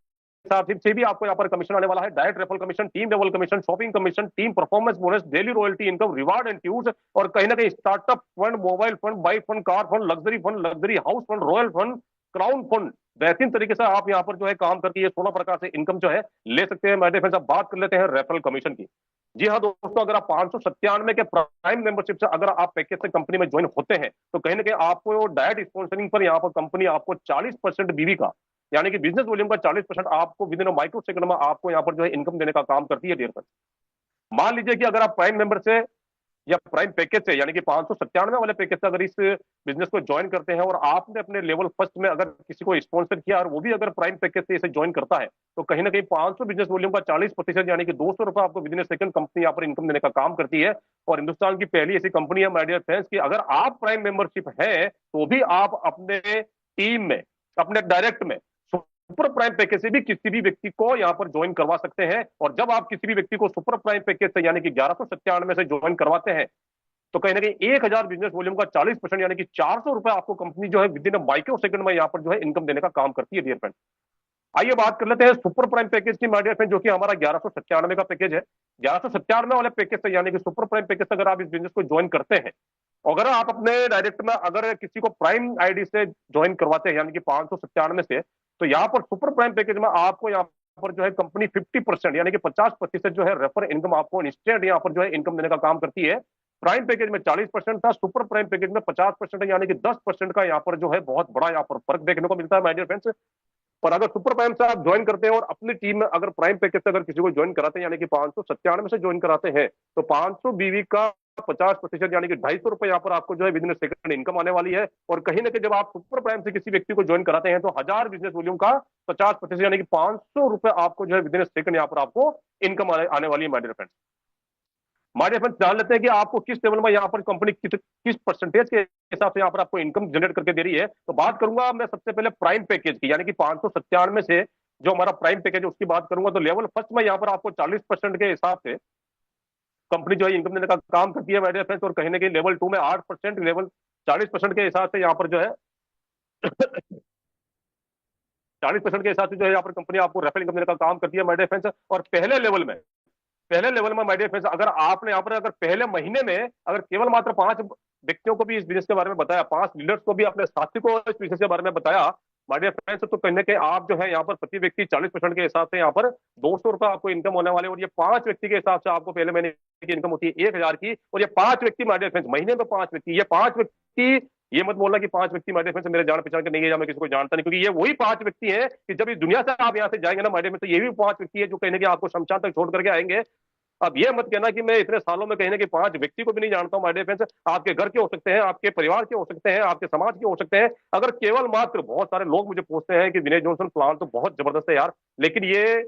हिसाब से भी आपको यहाँ पर कमीशन आने वाला है। Direct referral commission, team level commission, shopping commission, team performance bonus, daily royalty income, reward and tours, और कहीं ना कहीं startup fund, mobile fund, bike fund, car fund, luxury house fund, royal fund, crown fund. बेहतरीन तरीके से आप यहाँ पर जो है काम करके ये 16 प्रकार से इनकम जो है ले सकते हैं। माय डियर फ्रेंड्स, अब बात कर लेते हैं रेफरल कमीशन की। जी हाँ दोस्तों, अगर आप 597 के प्राइम मेंबरशिप से अगर आप पैकेज से कंपनी में ज्वाइन होते हैं, तो कहीं ना कहीं आपको डायरेक्ट स्पॉन्सरिंग पर यहाँ पर कंपनी आपको 40% बीवी का, यानी कि बिजनेस वॉल्यूम का 40% आपको विद इन माइक्रो सेकंड में आपको यहाँ पर जो है इनकम देने का काम करती है डियर फ्रेंड्स। मान लीजिए कि अगर आप प्राइम मेंबर से या प्राइम पैकेज से, यानी कि 597 वाले पैकेज से अगर इस बिजनेस को ज्वाइन करते हैं, और आपने अपने लेवल फर्स्ट में अगर किसी को स्पॉन्सर किया, और वो भी अगर प्राइम पैकेज से इसे ज्वाइन करता है, तो कहीं ना कहीं 500 बिजनेस वॉल्यूम का 40%, यानी कि 200 रुपए आपको विद इन सेकंड कंपनी यहाँ पर इनकम देने का काम करती है। और हिंदुस्तान की पहली ऐसी कंपनी है माय डियर फ्रेंड्स की अगर आप प्राइम मेंबरशिप है, तो भी आप अपने टीम में, अपने डायरेक्ट में सुपर प्राइम पैकेज से भी किसी भी व्यक्ति को यहाँ पर ज्वाइन करवा सकते हैं। और जब आप किसी भी व्यक्ति को सुपर प्राइम पैकेज से यानी कि 1197 से ज्वाइन करवाते हैं तो कहीं ना कहीं 1000 बिजनेस वॉल्यूम का 40% यानी कि 400 रुपए आपको कंपनी जो है विद इन माइक्रो सेकंड में यहाँ पर जो है इनकम देने का काम करती है डियर फ्रेंड। आइए बात कर लेते हैं सुपर प्राइम पैकेज की माय डियर फ्रेंड, जो कि हमारा 1197 का पैकेज है। 1197 वाले पैकेज से यानी कि सुपर प्राइम पैकेज से अगर आप इस बिजनेस को ज्वाइन करते हैं, अगर आप अपने डायरेक्ट में अगर किसी को प्राइम आईडी से ज्वाइन करवाते हैं यानी कि 597 से, तो यहाँ पर सुपर प्राइम पैकेज में आपको यहाँ पर जो है कंपनी 50% यानी कि 50% जो है रेफर इनकम आपको इंस्टेंट यहाँ पर जो है इनकम देने का काम करती है। प्राइम पैकेज में 40% था, सुपर प्राइम पैकेज में 50% यानी कि 10% का यहाँ पर जो है बहुत बड़ा यहाँ पर फर्क देखने को मिलता है माय डियर फ्रेंड्स। पर अगर सुपर प्राइम से आप ज्वाइन करते हैं और अपनी टीम में अगर प्राइम पैकेज से अगर किसी को ज्वाइन कराते हैं यानी कि 597 से ज्वाइन कराते हैं, तो 500 बीवी का 50% यानी कि 250 रुपए यहाँ पर आपको जो है विद इन सेकंड इनकम आने वाली है। और कहीं ना कहीं जब आप सुपर प्राइम से किसी व्यक्ति को ज्वाइन कराते हैं तो 1000 बिजनेस वॉल्यूम का 50% यानी कि 500 रुपए आपको जो है विद इन सेकंड यहाँ पर आपको इनकम आने वाली है my dear friends. My dear friends, जान लेते हैं कि आपको किस लेवल में यहाँ पर कंपनी किस परसेंटेज के हिसाब से यहाँ पर आपको इनकम जनरेट करके दे रही है। तो बात करूंगा मैं सबसे पहले प्राइम पैकेज की, यानी कि 597 से जो हमारा प्राइम पैकेज है उसकी बात करूंगा। तो लेवल फर्स्ट में यहाँ पर आपको 40% के हिसाब से कंपनी जो है इनकम देने का काम करती है माय डियर फ्रेंड्स। और कहीं ना कहीं लेवल 2 में 8%, लेवल 40% के हिसाब से यहाँ पर जो है 40% के हिसाब से जो है यहाँ पर कंपनी आपको रेफरल इनकम देने का काम करती है माय डियर फ्रेंड्स। और पहले लेवल में माय डियर फ्रेंड्स, अगर आपने यहाँ पर अगर पहले महीने में अगर केवल मात्र 5 व्यक्तियों को भी इस बिजनेस के बारे में बताया, 5 लीडर्स को भी अपने साथी को इस बिजनेस के बारे में बताया माय डियर फ्रेंड्स, तो कहीं ना कहीं आप जो है यहाँ पर प्रति व्यक्ति 40% के हिसाब से यहाँ पर 200 रुपए आपको इनकम होने वाले। और ये 5 व्यक्ति के हिसाब से आपको पहले महीने की इनकम होती है 1000 की। और ये 5 व्यक्ति माय डियर फ्रेंड्स, महीने में 5 व्यक्ति, ये 5 व्यक्ति, ये मत बोलना कि 5 व्यक्ति माय डियर फ्रेंड्स मेरे जान पहचान के नहीं है या मैं किसी को जानता नहीं, क्योंकि ये वही 5 व्यक्ति हैं कि जब इस दुनिया से आप यहाँ से जाएंगे ना माय डियर फ्रेंड्स, तो ये भी 5 व्यक्ति है जो कहीं ना कहीं आपको शमशान तक छोड़ करके आएंगे। अब ये मत कहना कि मैं इतने सालों में कहीं ना कहीं 5 व्यक्ति को भी नहीं जानता हूं माय डियर फ्रेंड्स। आपके घर के हो सकते हैं, आपके परिवार के हो सकते हैं, आपके समाज के हो सकते हैं। अगर केवल मात्र, बहुत सारे लोग मुझे पूछते हैं कि विनय जॉनसन प्लान तो बहुत जबरदस्त है यार, लेकिन ये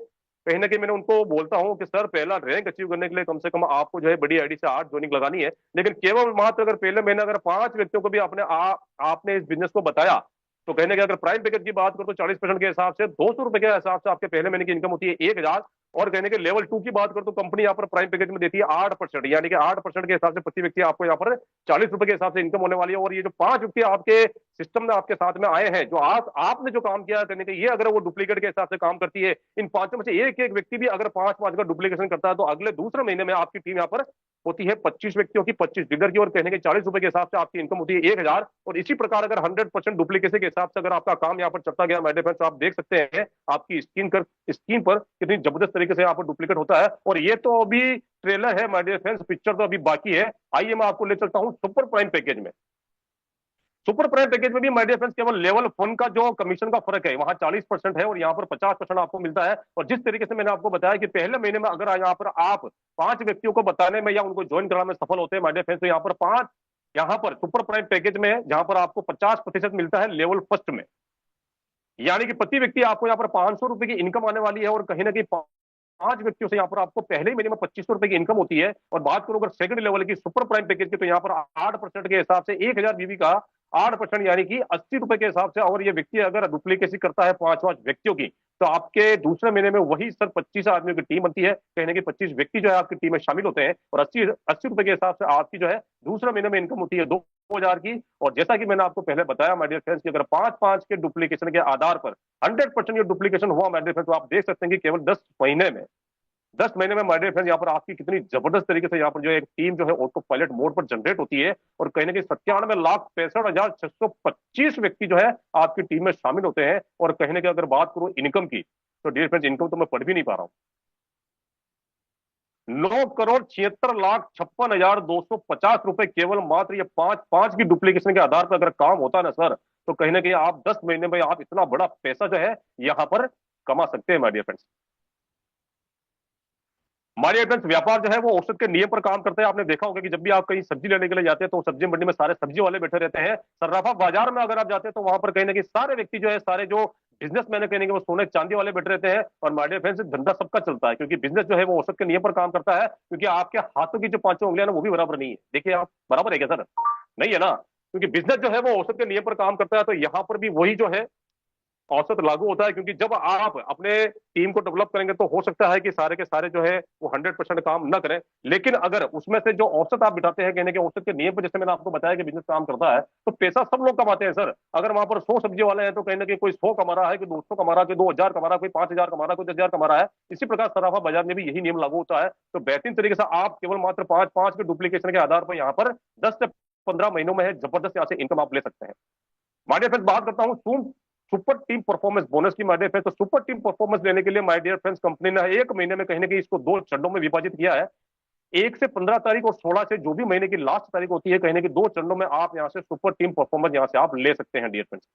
कहीं ना कहीं मैंने उनको बोलता हूं कि सर पहला रैंक अचीव करने के लिए कम से कम आपको जो है बड़ी आईडी से 8 ज्वाइनिंग लगानी है। लेकिन केवल मात्र अगर पहले महीने अगर 5 व्यक्तियों को भी आपने इस बिजनेस को बताया, तो कहने के अगर प्राइम पैकेज की बात करो तो 40% के हिसाब से 200 रुपए के हिसाब से आपके पहले महीने की इनकम होती है 1000। और कहने के लेवल 2 की बात करो तो कंपनी यहाँ पर प्राइम पैकेज में देती है 8%, यानी कि 8% के हिसाब से प्रति व्यक्ति आपको यहाँ पर 40 रुपए के हिसाब से इनकम होने वाली है। और ये जो 5 व्यक्ति आपके सिस्टम में आपके साथ में आए हैं, जो आपने जो काम किया कहने के, ये अगर वो डुप्लीकेट के हिसाब से काम करती है, इन 5 में से एक एक व्यक्ति भी अगर 5-5 का डुप्लीकेशन करता है, तो अगले दूसरे महीने में आपकी टीम यहाँ पर होती है 25 व्यक्तियों की, 25 डीलर की। और कहने के 40 रुपए के हिसाब से आपकी इनकम होती है 1000। और इसी प्रकार अगर 100% डुप्लीकेशन के हिसाब से अगर आपका काम यहाँ पर चलता गया माय डियर फ्रेंड्स, आप देख सकते हैं आपकी स्क्रीन पर कितनी जबरदस्त तरीके से यहाँ पर डुप्लीकेट होता है। और ये तो अभी ट्रेलर है माय डियर फ्रेंड्स, पिक्चर तो अभी बाकी है। आइए मैं आपको ले चलता हूँ सुपर प्राइम पैकेज में। सुपर प्राइम पैकेज में भी माय डियर फ्रेंड्स केवल लेवल 1 का जो कमीशन का फर्क है, वहां 40% है और यहाँ पर 50% आपको मिलता है। और जिस तरीके से मैंने आपको बताया कि पहले महीने में अगर यहाँ पर आप 5 व्यक्तियों को बताने में या उनको ज्वाइन कराने में सफल होते हैं माय डियर फ्रेंड्स, तो यहाँ पर सुपर प्राइम पैकेज में जहां पर आपको 50% मिलता है लेवल फर्स्ट में, यानी कि प्रति व्यक्ति आपको यहाँ पर 500 रुपए की इनकम आने वाली है। और कहीं ना कहीं 5 व्यक्तियों से यहाँ पर आपको पहले ही महीने में 2500 रुपए की इनकम होती है। और बात करूं अगर सेकंड लेवल की सुपर प्राइम पैकेज की, तो यहाँ पर 8% के हिसाब से 1000 बीवी का 8% यानी कि 80 रुपए के हिसाब से। और ये व्यक्ति अगर डुप्लीकेसी करता है 5 व्यक्तियों की, तो आपके दूसरे महीने में वही सर 25 आदमियों की टीम बनती है, कहने के 25 व्यक्ति जो है आपकी टीम में शामिल होते हैं। और 80 रुपए के हिसाब से आपकी जो है दूसरे महीने में इनकम होती है 2000 की। और जैसा कि मैंने आपको पहले बताया माय डियर फ्रेंड्स कि अगर 5-5 के डुप्लीकेशन के आधार पर 100% ये डुप्लीकेशन हुआ माय डियर फ्रेंड्स, तो आप देख सकते हैं कि केवल 10 महीने में माय डियर फ्रेंड्स यहाँ पर आपकी कितनी जबरदस्त तरीके से यहाँ पर जो एक टीम जो है ऑटो पायलट मोड पर जनरेट होती है। और कहीं ना कहीं 97,65,625 व्यक्ति जो है आपकी टीम में शामिल होते हैं। और कहीं ना कहीं अगर बात करूं इनकम की, तो डियर फ्रेंड्स इनकम तो मैं पढ़ भी नहीं पा रहा हूं, 9,76,56,250 रुपए केवल मात्र ये 5 की डुप्लीकेशन के आधार पर अगर काम होता है ना सर, तो कहीं ना कहीं आप 10 महीने में आप इतना बड़ा पैसा जो है यहाँ पर कमा सकते हैं my dear friends. My dear friends, व्यापार जो है वो औसत के नियम पर काम करता है। आपने देखा होगा कि जब भी आप कहीं सब्जी लेने के लिए जाते हैं तो सब्जी मंडी में सारे सब्जी वाले बैठे रहते हैं। सर्राफा बाजार में अगर आप जाते हैं तो वहां पर कहीं ना कहीं सारे व्यक्ति जो है, सारे जो बिजनेसमैन है कहने के, वो सोने चांदी वाले बैठे रहते हैं। और माय डियर फ्रेंड्स, धंधा सबका चलता है क्योंकि बिजनेस जो है वो औसत के नियम पर काम करता है। क्योंकि आपके हाथों की जो 5 उंगलियां ना वो भी बराबर नहीं है। देखिए आप, बराबर है क्या सर? नहीं है ना, क्योंकि बिजनेस जो है वो औसत के नियम पर काम करता है। तो यहाँ पर भी वही जो है औसत लागू होता है, क्योंकि जब आप अपने टीम को डेवलप करेंगे तो हो सकता है कि सारे के सारे जो है वो 100% काम न करें, लेकिन अगर उसमें से जो औसत आप बिठाते हैं, कहने के औसत के नियम पर, जैसे मैंने आपको बताया कि बिजनेस काम करता है, तो पैसा सब लोग कमाते हैं सर। अगर वहां पर 100 सब्जी वाले हैं तो कहीं ना कहीं कोई 100 कमा रहा है, कोई 200 कमा रहा है, कोई 2000 कमा रहा है, कोई 5000 कमा रहा है, कोई 10,000 कमा रहा है। इसी प्रकार सराफा बाजार में भी यही नियम लागू होता है। तो बेहतरीन तरीके से आप केवल मात्र 5-5 के डुप्लीकेशन के आधार पर यहाँ पर 10 से 15 महीनों में है जबरदस्त यहाँ से इनकम आप ले सकते हैं। माय डियर फ्रेंड्स, बात करता हूँ सुपर टीम परफॉर्मेंस बोनस की। माय डियर फ्रेंड्स, तो सुपर टीम परफॉर्मेंस लेने के लिए माय डियर फ्रेंड्स कंपनी ने 1 महीने में कहीं ना कहीं इसको 2 चरणों में विभाजित किया है। 1 से 15 तारीख और 16 से जो भी महीने की लास्ट तारीख होती है, कहीं ना कहीं 2 चरणों में आप यहाँ से सुपर टीम परफॉर्मेंस यहाँ से आप ले सकते हैं डियर फ्रेंड्स।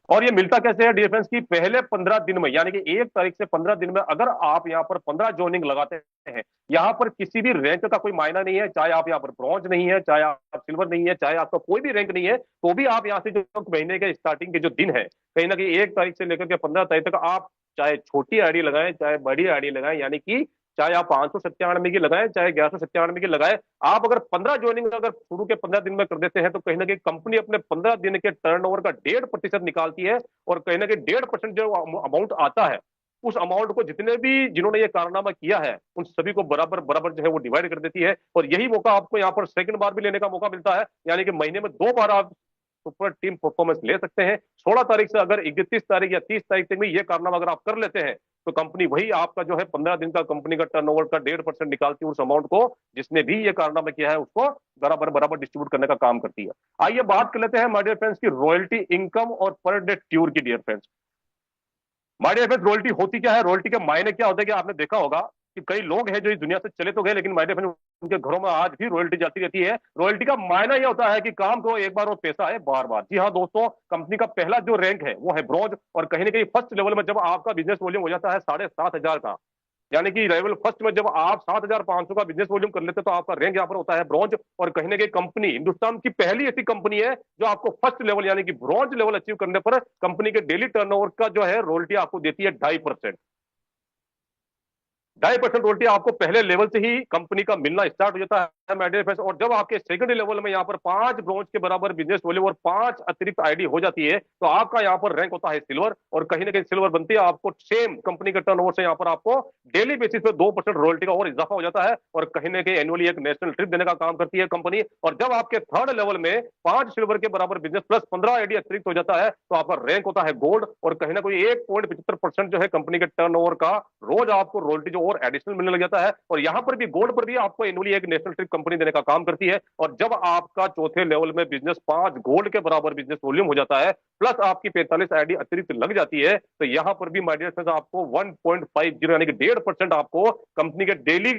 और ये मिलता कैसे है डियर फ्रेंड्स की पहले 15 दिन में, यानी कि 1 तारीख से 15 दिन में अगर आप यहाँ पर 15 ज्वाइनिंग लगाते हैं, यहाँ पर किसी भी रैंक का कोई मायना नहीं है, चाहे आप यहाँ पर ब्रॉन्ज नहीं है, चाहे आप सिल्वर नहीं है, चाहे आपका कोई भी रैंक नहीं है, तो भी आप यहाँ से जो महीने के स्टार्टिंग के जो दिन है, कहीं ना कहीं 1 तारीख से लेकर के 15 तारीख तक आप चाहे छोटी आईडी लगाएं चाहे बड़ी आईडी लगाएं, यानी कि चाहे आप 597 की लगाएं चाहे 1197 की लगाएं, आप अगर 15 ज्वाइनिंग अगर शुरू के 15 दिन में कर देते हैं, तो कहीं ना कहीं कंपनी अपने 15 दिन के टर्नओवर का 1.5% निकालती है, और कहीं ना कहीं 1.5% जो अमाउंट आता है, उस अमाउंट को जितने भी जिन्होंने ये कारनामा किया है उन सभी को बराबर बराबर जो है वो डिवाइड कर देती है। और यही मौका आपको यहाँ पर सेकंड बार भी लेने का मौका मिलता है, यानी कि महीने में 2 बार आप सुपर टीम परफॉर्मेंस ले सकते हैं। 16 तारीख से अगर 31 तारीख या 30 तारीख तक में ये कारनामा अगर आप कर लेते हैं, तो कंपनी वही आपका जो है 15 दिन का कंपनी का टर्नओवर का 1.5% निकालती है, उस अमाउंट को जिसने भी ये कारनामा किया है उसको बराबर बराबर डिस्ट्रीब्यूट करने का काम करती है। आइए बात कर लेते हैं माय डियर फ्रेंड्स की रॉयल्टी इनकम और पर डे ट्यूर की dear friends. My dear friends, royalty होती क्या है, रॉयल्टी के मायने क्या होते हैं, कि आपने देखा होगा कि कई लोग हैं जो इस दुनिया से चले तो गए, लेकिन माय डियर फ्रेंड्स उनके घरों में आज भी रॉयल्टी जाती रहती है। रॉयल्टी का मायना यह होता है कि काम करो एक बार और पैसा है बार बार। जी हाँ दोस्तों, कंपनी का पहला जो रैंक है वो है ब्रॉन्ज, और कहीं ना कहीं फर्स्ट लेवल में जब आपका बिजनेस वॉल्यूम हो जाता है 7,500 का, यानी कि लेवल फर्स्ट में जब आप 7,500 का बिजनेस वॉल्यूम कर लेते हैं, तो आपका रैंक यहाँ पर होता है ब्रॉन्ज। और कहीं ना कहीं कंपनी हिंदुस्तान की पहली ऐसी कंपनी है जो आपको फर्स्ट लेवल यानी कि ब्रॉन्ज लेवल अचीव करने पर कंपनी के डेली टर्नओवर का जो है रॉयल्टी आपको देती है 2.5%। 2.5% रोटी आपको पहले लेवल से ही कंपनी का मिलना स्टार्ट हो जाता है माय डियर फ्रेंड्स। और जब आपके सेकंड लेवल में यहाँ पर 5 ब्रॉन्ज के बराबर बिजनेस वॉल्यूम और 5 अतिरिक्त आईडी हो जाती है, तो आपका यहाँ पर रैंक होता है सिल्वर। और कहीं ना कहीं सिल्वर बनती है आपको सेम कंपनी के टर्नओवर से यहाँ पर आपको डेली बेसिस पे 2% रॉयल्टी का और इजाफा हो जाता है, और कहीं ना कहीं एनुअली एक नेशनल ट्रिप देने का काम करती है कंपनी। और जब आपके थर्ड लेवल में 5 सिल्वर के बराबर बिजनेस प्लस 15 आईडी अतिरिक्त हो जाता है, तो आपका रैंक होता है गोल्ड। और कहीं ना कहीं 1.75% जो है कंपनी के टर्नओवर का रोज आपको रॉयल्टी जो और एडिशनल मिलने लग जाता है। और यहां पर भी गोल्ड पर भी आपको एनुअली एक नेशनल ट्रिप कंपनी देने का काम करती है। और जब आपका चौथे लेवल में बिजनेस 5 गोल्ड के बराबर बिजनेस वॉल्यूम हो जाता है, प्लस आपकी 45 आईडी अतिरिक्त लग जाती है, तो यहां पर भी माय डियर फ्रेंड्स आपको 1.50 यानी कि 1.5% आपको कंपनी के डेली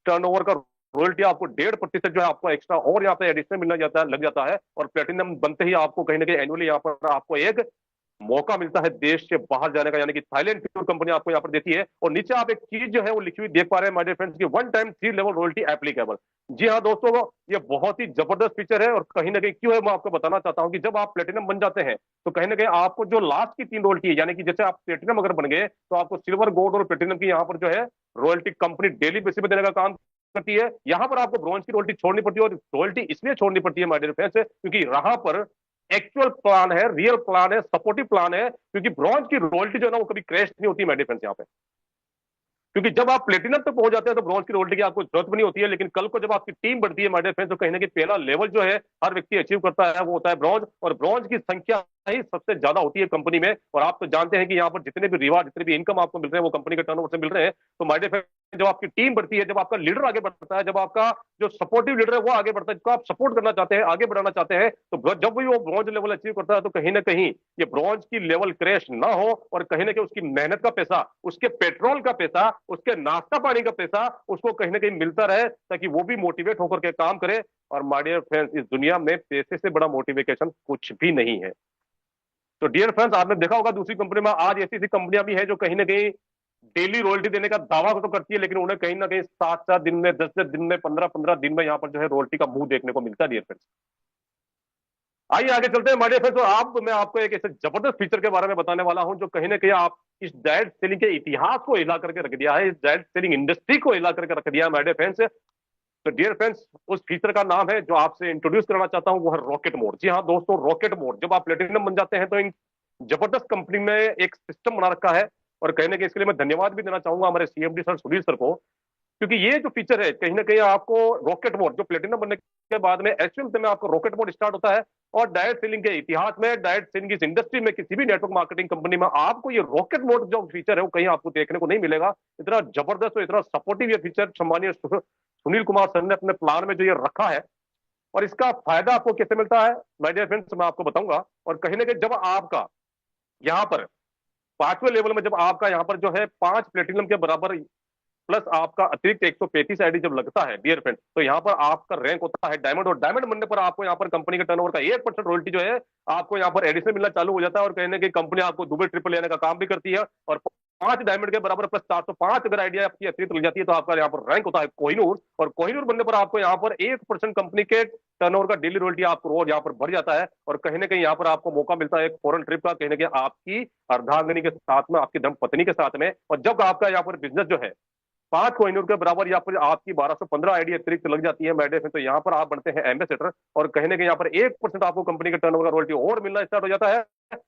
टर्नओवर का रॉयल्टी आपको 1.5% जो है आपको एक्स्ट्रा और यहाँ पे एडिशनल मिलना जाता है लग जाता है। और प्लेटिनम बनते ही आपको कहीं ना कहीं एनुअली यहाँ पर आपको एक मौका मिलता है देश से बाहर जाने का, यानी कि थाईलैंड टूर कंपनी आपको यहाँ पर देती है। और नीचे आप एक चीज जो है वो लिखी हुई देख पा रहे हैं माय डियर फ्रेंड्स की 1 टाइम 3 लेवल रॉयल्टी एप्लीकेबल। जी हाँ दोस्तों, ये बहुत ही जबरदस्त फीचर है। और कहीं ना कहीं क्यों है मैं आपको बताना चाहता हूँ कि जब आप प्लेटिनम बन जाते हैं, तो कहीं ना कहीं आपको जो लास्ट की 3 रॉयल्टी है, यानी कि जैसे आप प्लेटिनम अगर बन गए तो आपको सिल्वर गोल्ड और प्लेटिनम की यहाँ पर जो है रॉयल्टी कंपनी डेली बेसिस पे देने का काम करती है। यहाँ पर आपको ब्रॉन्ज की रॉयल्टी छोड़नी पड़ती है, और रॉयल्टी इसलिए छोड़नी पड़ती है माय डियर फ्रेंड्स क्योंकि यहाँ पर एक्चुअल प्लान है, रियल प्लान है, सपोर्टिव प्लान है। क्योंकि ब्रॉन्ज की रॉयल्टी जो है ना वो कभी क्रैश नहीं होती माय डियर फ्रेंड्स यहाँ पे, क्योंकि जब आप प्लेटिनम तक पहुंच जाते हैं तो ब्रॉन्ज की रॉयल्टी की आपको जरूरत भी नहीं होती है। लेकिन कल को जब आपकी टीम बढ़ती है माय डियर फ्रेंड्स, तो कहीं ना कहीं पहला लेवल जो है हर व्यक्ति अचीव करता है वो होता है ब्रॉन्ज। और ब्रॉन्ज की संख्या ही सबसे ज्यादा होती है कंपनी में। और आप तो जानते हैं कि यहाँ पर जितने भी रिवार्ड जितने भी इनकम आपको मिल रहे हैं वो कंपनी के टर्नओवर से मिल रहे हैं। तो माय डियर फ्रेंड्स, जब आपकी टीम बढ़ती है, जब आपका लीडर आगे बढ़ता है, जब आपका जो सपोर्टिव लीडर है वो आगे बढ़ता है, जिसको आप सपोर्ट करना चाहते हैं, आगे बढ़ाना चाहते हैं, तो जब भी वो ब्रॉन्ज लेवल अचीव करता है, तो कहीं ना कहीं ये ब्रॉन्ज की लेवल क्रैश ना हो, और कहीं ना कहीं उसकी मेहनत का पैसा, उसके पेट्रोल का पैसा, उसके नाश्ता पानी का पैसा उसको कहीं ना कहीं मिलता रहे, ताकि वो भी मोटिवेट होकर के काम करे। और माय डियर फ्रेंड्स, इस दुनिया में पैसे से बड़ा मोटिवेशन कुछ भी नहीं है। तो डियर फ्रेंड्स, आपने देखा होगा दूसरी कंपनी में आज ऐसी ऐसी कंपनियां भी है जो कहीं ना कहीं डेली रॉयल्टी देने का दावा तो करती है, लेकिन उन्हें कहीं ना कहीं 7-7 दिन में, 10-10 दिन में, 15-15 दिन में यहाँ पर जो है रॉयल्टी का मुंह देखने को मिलता है डियर फ्रेंड्स। आइए आगे चलते हैं माय डियर फ्रेंड्स। और मैं आपको एक ऐसे जबरदस्त फीचर के बारे में बताने वाला हूं जो कहीं ना कहीं आप इस डायरेक्ट सेलिंग के इतिहास को हिला करके रख दिया है, इस डायरेक्ट सेलिंग इंडस्ट्री को हिला करके रख दिया है माय डियर फ्रेंड्स। तो डियर फ्रेंड्स, उस फीचर का नाम है जो आपसे इंट्रोड्यूस करना चाहता हूं, वो है रॉकेट मोड। जी हाँ दोस्तों, रॉकेट मोड। जब आप प्लेटिनम बन जाते हैं तो जबरदस्त कंपनी में एक सिस्टम बना रखा है। और कहीं ना कहीं इसके लिए मैं धन्यवाद भी देना चाहूंगा हमारे सीएमडी सर सुधीर सर को, क्योंकि ये जो फीचर है कहीं ना कहीं आपको रॉकेट मोड, जो प्लेटिनम बनने के बाद में एसयूएम से में आपको रॉकेट मोड स्टार्ट होता है, और डायरेक्ट सेलिंग के इतिहास में, डायरेक्ट सेलिंग की इस इंडस्ट्री में, किसी भी नेटवर्क मार्केटिंग कंपनी में आपको ये रॉकेट मोड जो फीचर है वो कहीं आपको देखने को नहीं मिलेगा। इतना जबरदस्त और इतना सपोर्टिव ये फीचर सम्मानीय सुनील कुमार सर ने अपने प्लान में जो ये रखा है। और इसका फायदा आपको कैसे मिलता है माय डियर फ्रेंड्स, मैं आपको बताऊंगा। और कहीं ना कहीं जब आपका यहाँ पर पांचवें लेवल में, जब आपका यहाँ पर जो है 5 प्लेटिनम के बराबर प्लस आपका अतिरिक्त 135 आईडी जब लगता है डियर फ्रेंड, तो यहाँ पर आपका रैंक होता है डायमंड। और डायमंड बनने पर आपको यहाँ पर कंपनी के टर्नओवर का 1% रॉयल्टी जो है आपको यहाँ पर एडिशनल मिलना चालू हो जाता है। और कहीं ना कहीं कंपनी आपको डुबल ट्रिपल लेने का काम भी करती है। और 5 डायमंड के बराबर प्लस 405 अगर आइडिया आपकी अतिरिक्त लग जाती है तो आपका यहाँ पर रैंक होता है कोहिनूर। और कोहिनूर बनने पर आपको यहाँ पर 1% कंपनी के टर्नओवर का डेली रॉयल्टी आपको रोज यहाँ पर बढ़ जाता है। और कहीं ना कहीं यहाँ पर आपको मौका मिलता है एक फॉरेन ट्रिप का, कहीं ना कहीं आपकी अर्धांगिनी के साथ में, आपकी धर्मपत्नी के साथ में। और जब आपका यहाँ पर बिजनेस जो है 5 कोहिनूर के बराबर या फिर आपकी 1215 आईडी अतिरिक्त लग जाती है मैडे, तो यहाँ पर आप बनते हैं एम्बेसडर। और कहीं ना कहीं यहाँ पर 1% आपको कंपनी के टर्नओवर का रॉयल्टी और मिलना स्टार्ट हो जाता है।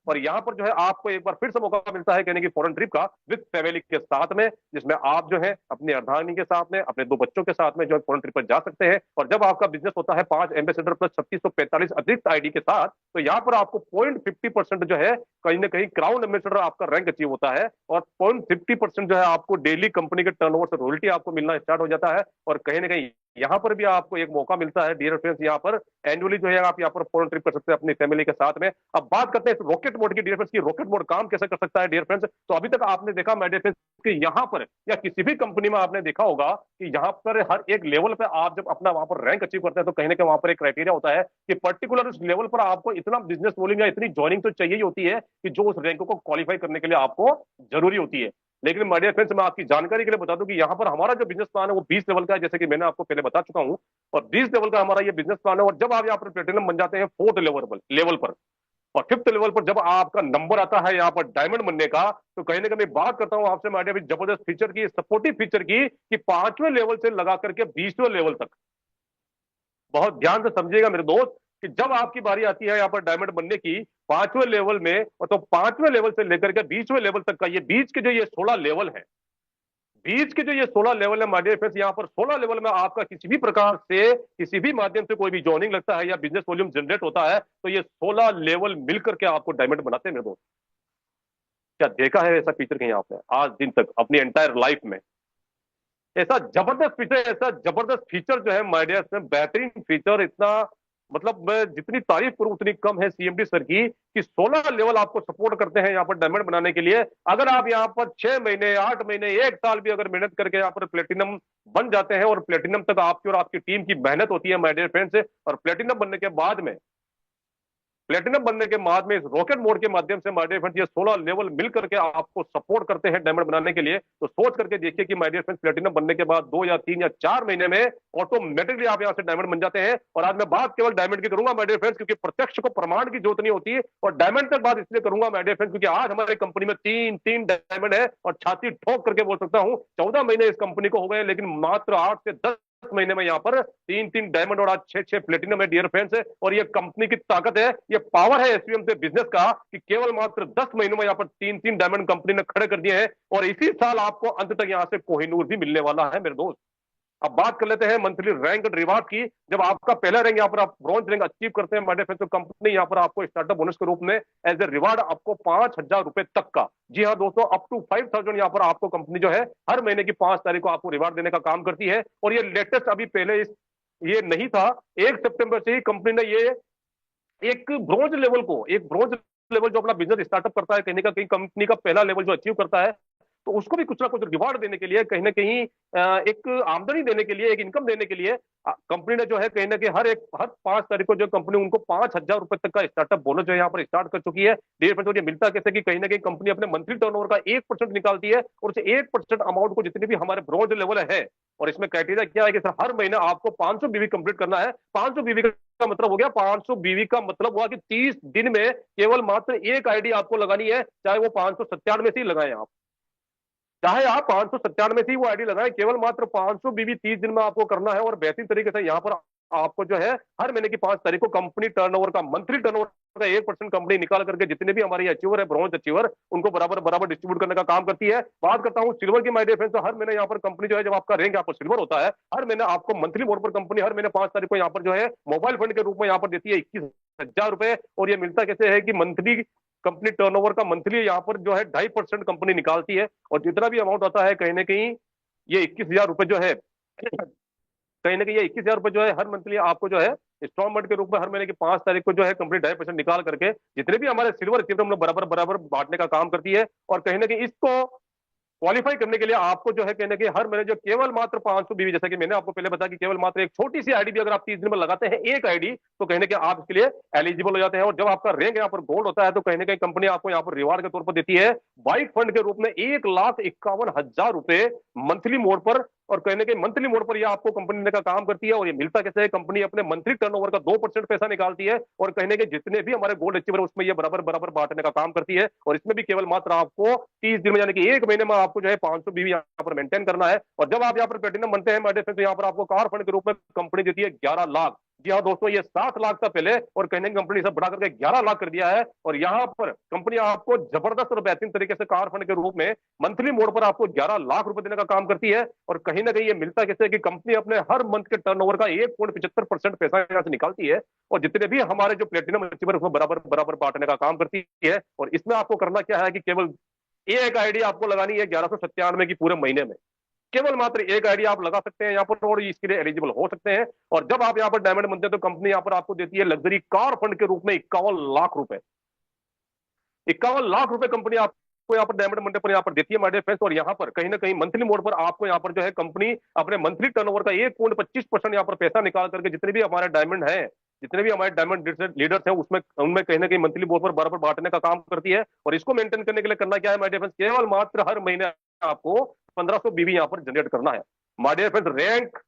और यहाँ पर जो है आपको एक बार फिर से मौका मिलता है कहने की फॉरेन ट्रिप का विद फैमिली के साथ में, जिसमें आप जो है अपनी अर्धांगिनी के साथ में, अपने 2 बच्चों के साथ में जो है फॉरेन ट्रिप पर जा सकते हैं। और जब आपका बिजनेस होता है 5 एम्बेसडर प्लस 3645 अतिरिक्त आईडी के साथ, तो यहाँ पर आपको 0.50% जो है कहीं ना कहीं क्राउन एम्बेसडर आपका रैंक अचीव होता है। और 0.50% जो है आपको डेली कंपनी के टर्नओवर से रॉयल्टी आपको मिलना स्टार्ट हो जाता है। और कहीं ना कहीं यहाँ पर भी आपको एक मौका मिलता है डियर फ्रेंड्स, यहाँ पर एनुअली जो है आप यहाँ पर फॉरेन ट्रिप कर सकते हैं अपनी फैमिली के साथ में। अब बात करते हैं इस रॉकेट मोड की डियर फ्रेंड्स की, रॉकेट मोड काम कैसे कर सकता है डियर फ्रेंड्स। तो अभी तक आपने देखा माय डियर फ्रेंड्स कि यहाँ पर या किसी भी कंपनी में आपने देखा होगा कि यहाँ पर हर एक लेवल पे आप जब अपना वहां पर रैंक अचीव करते हैं, तो कहीं ना कहीं वहां पर एक क्राइटेरिया होता है कि पर्टिकुलर उस लेवल पर आपको इतना बिजनेस वॉल्यूम या इतनी ज्वाइनिंग तो चाहिए ही होती है कि जो उस रैंक को क्वालिफाई करने के लिए आपको जरूरी होती है। लेकिन माय डियर फ्रेंड्स, मैं आपकी जानकारी के लिए बता दूं कि यहाँ पर हमारा जो बिजनेस प्लान है वो 20 लेवल का है, जैसे कि मैंने आपको पहले बता चुका हूं। और 20 लेवल का हमारा ये बिजनेस प्लान है। और जब आप यहाँ पर प्लेटिनम बन जाते हैं 4th लेवल पर और 5th लेवल पर जब आपका नंबर आता है यहाँ पर डायमंड बनने का, तो कहीं ना कहीं मैं बात करता हूँ आपसे माय डियर जबरदस्त फीचर की, सपोर्टिव फीचर की, कि 5वें लेवल से लगा करके 20वें लेवल तक। बहुत ध्यान से समझिएगा मेरे दोस्त कि जब आपकी बारी आती है यहाँ पर डायमंड बनने की 5वें लेवल में, और तो 5वें लेवल से लेकर के 20वें लेवल तक का ये बीच के जो ये 16 लेवल है, बीच के जो ये 16 लेवल है माय डियर फ्रेंड्स, यहाँ पर 16 लेवल में आपका किसी भी प्रकार से, किसी भी माध्यम से कोई भी जॉइनिंग लगता है या बिजनेस वॉल्यूम जनरेट होता है, तो ये 16 लेवल मिलकर के आपको डायमंड बनाते हैं मेरे दोस्त। क्या देखा है ऐसा फीचर कहीं आपने आज दिन तक अपनी एंटायर लाइफ में? ऐसा जबरदस्त फीचर, ऐसा जबरदस्त फीचर जो है माय डियर में, बेहतरीन फीचर, इतना मतलब मैं जितनी तारीफ करूं उतनी कम है सीएमडी सर की, कि 16 लेवल आपको सपोर्ट करते हैं यहाँ पर डायमंड बनाने के लिए। अगर आप यहाँ पर 6 महीने, 8 महीने, 1 साल भी अगर मेहनत करके यहाँ पर प्लेटिनम बन जाते हैं, और प्लेटिनम तक आपकी और आपकी टीम की मेहनत होती है माय डियर फ्रेंड्स, और प्लेटिनम बनने के बाद में, प्लेटिनम बनने के बाद में इस रॉकेट मोड के माध्यम से माय डियर फ्रेंड्स ये 16 लेवल मिल करके आपको सपोर्ट करते हैं डायमंड बनाने के लिए। तो सोच करके देखिए कि माय डियर फ्रेंड्स प्लेटिनम बनने के बाद 2 या 3 या 4 महीने में ऑटोमेटिकली आप यहाँ से डायमंड बन जाते हैं। और आज मैं बात केवल डायमंड की करूंगा माय डियर फ्रेंड्स, क्योंकि प्रत्यक्ष को प्रमाण की जरूरत नहीं होती है। और डायमंड तक बात इसलिए करूंगा माय डियर फ्रेंड्स क्योंकि आज हमारे कंपनी में 3 डायमंड है, और छाती ठोक करके बोल सकता हूं 14 महीने इस कंपनी को हो गए, लेकिन मात्र 8 से 10 महीने में यहाँ पर 3 डायमंड और आज 6 प्लेटिनम है डियर फ्रेंड्स। और ये कंपनी की ताकत है, ये पावर है एसवीएम से बिजनेस का, कि केवल मात्र 10 महीनों में यहाँ पर 3 डायमंड कंपनी ने खड़े कर दिए हैं। और इसी साल आपको अंत तक यहाँ से कोहिनूर भी मिलने वाला है मेरे दोस्त। अब बात कर लेते हैं मंथली रैंक एंड रिवार्ड की। जब आपका पहला रैंक यहाँ पर आप ब्रॉन्ज रैंक अचीव करते हैं माय तो कंपनी यहाँ पर आपको स्टार्टअप बोनस के रूप में एज ए रिवार्ड आपको 5,000 रुपए तक का, जी हाँ दोस्तों, अप टू 5,000 यहाँ पर आपको कंपनी जो है हर महीने की 5 तारीख को आपको रिवार्ड देने का काम करती है। और ये लेटेस्ट अभी पहले ये नहीं था, 1 सितंबर से ही कंपनी ने ये एक ब्रॉन्ज लेवल को, एक ब्रॉन्ज लेवल जो अपना बिजनेस स्टार्टअप करता है, कहीं ना कहीं कंपनी का पहला लेवल जो अचीव करता है, तो उसको भी कुछ ना कुछ रिवार्ड देने के लिए, कहीं ना कहीं एक आमदनी देने के लिए, एक इनकम देने के लिए कंपनी ने जो है कहीं ना कहीं हर 5 तारीख को जो कंपनी उनको 5,000 रुपए तक का स्टार्टअप बोनस जो है यहाँ पर स्टार्ट कर चुकी है। ये मिलता कैसे कि कहीं ना कहीं कंपनी अपने मंथली टर्नओवर का 1% निकालती है, और उस 1% अमाउंट को जितने भी हमारे ब्रॉन्ज लेवल है, और इसमें क्राइटेरिया क्या है कि सर हर महीने आपको 500 बीवी कंप्लीट करना है। 500 बीवी का मतलब हो गया, 500 बीवी का मतलब हुआ कि 30 दिन में केवल मात्र एक आईडी आपको लगानी है, चाहे वो 597 में से ही लगाएं आप, चाहे आप 597 में से ही वो आईडी लगाएं, केवल मात्र 500 बीवी 30 दिन में आपको करना है। और बेहतरीन तरीके से यहाँ पर आपको जो है हर महीने की 5 तारीख को कंपनी टर्नओवर का, मंथली टर्नओवर का 1% कंपनी निकाल करके जितने भी हमारे अचीवर है, ब्रॉन्ज अचीवर, उनको बराबर बराबर डिस्ट्रीब्यूट करने का काम करती है। बात करता हूँ सिल्वर की, माय डियर फ्रेंड्स, तो हर महीने यहाँ पर कंपनी जो है, जब आपका रैंक यहाँ पर सिल्वर होता है, हर महीने आपको मंथली मोड पर कंपनी हर महीने 5 तारीख को यहाँ पर जो है मोबाइल फंड के रूप में यहाँ पर देती है 21,000 रुपए। और ये मिलता कैसे है कि मंथली कंपनी टर्नओवर का मंथली यहाँ पर जो है 2.5% कंपनी निकालती है, और जितना भी अमाउंट आता है कहीं ना कहीं ये 21,000 रुपए जो है, कहीं ना कहीं ये 21,000 रुपए जो है हर मंथली आपको जो है इंस्टॉलमेंट के रूप में हर महीने की 5 तारीख को जो है कंपनी 2.5% निकाल करके जितने भी हमारे सिल्वर अचीवर हम लोग बराबर बराबर बांटने का काम करती है। और कहीं ना कहीं इसको क्वालिफाई करने के लिए आपको जो है कहने के हर महीने जो केवल मात्र 500 बीवी, जैसा कि मैंने आपको पहले बताया कि केवल मात्र एक छोटी सी आईडी भी अगर आप 30 दिन में लगाते हैं, एक आईडी, तो कहने के आप इसके लिए एलिजिबल हो जाते हैं। और जब आपका रैंक यहाँ पर गोल्ड होता है तो कहने कहीं कंपनी आपको यहाँ पर रिवार्ड के तौर पर देती है बाइक फंड के रूप में 1,51,000 रुपए मंथली मोड पर। और कहने के मंथली मोड पर यह आपको कंपनी देने का काम करती है। और ये मिलता कैसे है, कंपनी अपने मंथली टर्नओवर का 2% पैसा निकालती है, और कहने के जितने भी हमारे गोल्ड अचीवर उसमें ये बराबर बराबर बांटने का काम करती है। और इसमें भी केवल मात्र आपको 30 दिन में, यानी कि एक महीने में आपको जो है 500 बीवी यहाँ पर मेंटेन करना है। और जब आप यहाँ पर प्लेटिनम बनते हैं माय, तो यहाँ पर आपको कार फंड के रूप में कंपनी देती है 11 लाख। जी हाँ दोस्तों, ये 7 लाख था पहले, और कहने की कंपनी सब बढ़ा करके 11 लाख कर दिया है। और यहाँ पर कंपनी आपको जबरदस्त और बेहतरीन तरीके से कार फंड के रूप में मंथली मोड पर आपको 11 लाख रुपए देने का काम करती है। और कहीं ना कहीं ये मिलता कैसे है कि कंपनी अपने हर मंथ के टर्नओवर का 1.75% पैसा यहाँ से निकालती है, और जितने भी हमारे जो प्लेटिनम अचीवर उसमें बराबर बराबर बांटने का काम करती है। और इसमें आपको करना क्या है कि केवल एक आईडी आपको लगानी है 1197 की पूरे महीने में, केवल मात्र एक आईडी आप लगा सकते हैं यहाँ पर, और इसके लिए एलिजिबल हो सकते हैं। और जब आप यहाँ पर डायमंड बनते हैं तो कंपनी यहाँ पर आपको देती है लग्जरी कार फंड के रूप में 51 लाख रुपए। 51 लाख रुपए कंपनी आपको यहाँ पर डायमंड मंडे पर यहाँ पर देती है माय डियर फ्रेंड्स। और यहाँ पर कहीं ना कहीं मंथली मोड पर आपको यहाँ पर जो है कंपनी अपने मंथली टर्नओवर का 1.25% यहाँ पर पैसा निकाल करके जितने भी हमारे डायमंड है, जितने भी हमारे डायमंड लीडर्स हैं, उसमें उनमें कहीं ना कहीं मंथली बोर्ड पर बराबर बांटने का काम करती है। और इसको मेंटेन करने के लिए करना क्या है माय डियर फ्रेंड्स, केवल मात्र हर महीने आपको 1500 बीवी यहाँ पर जनरेट करना है my dear friends. Rank,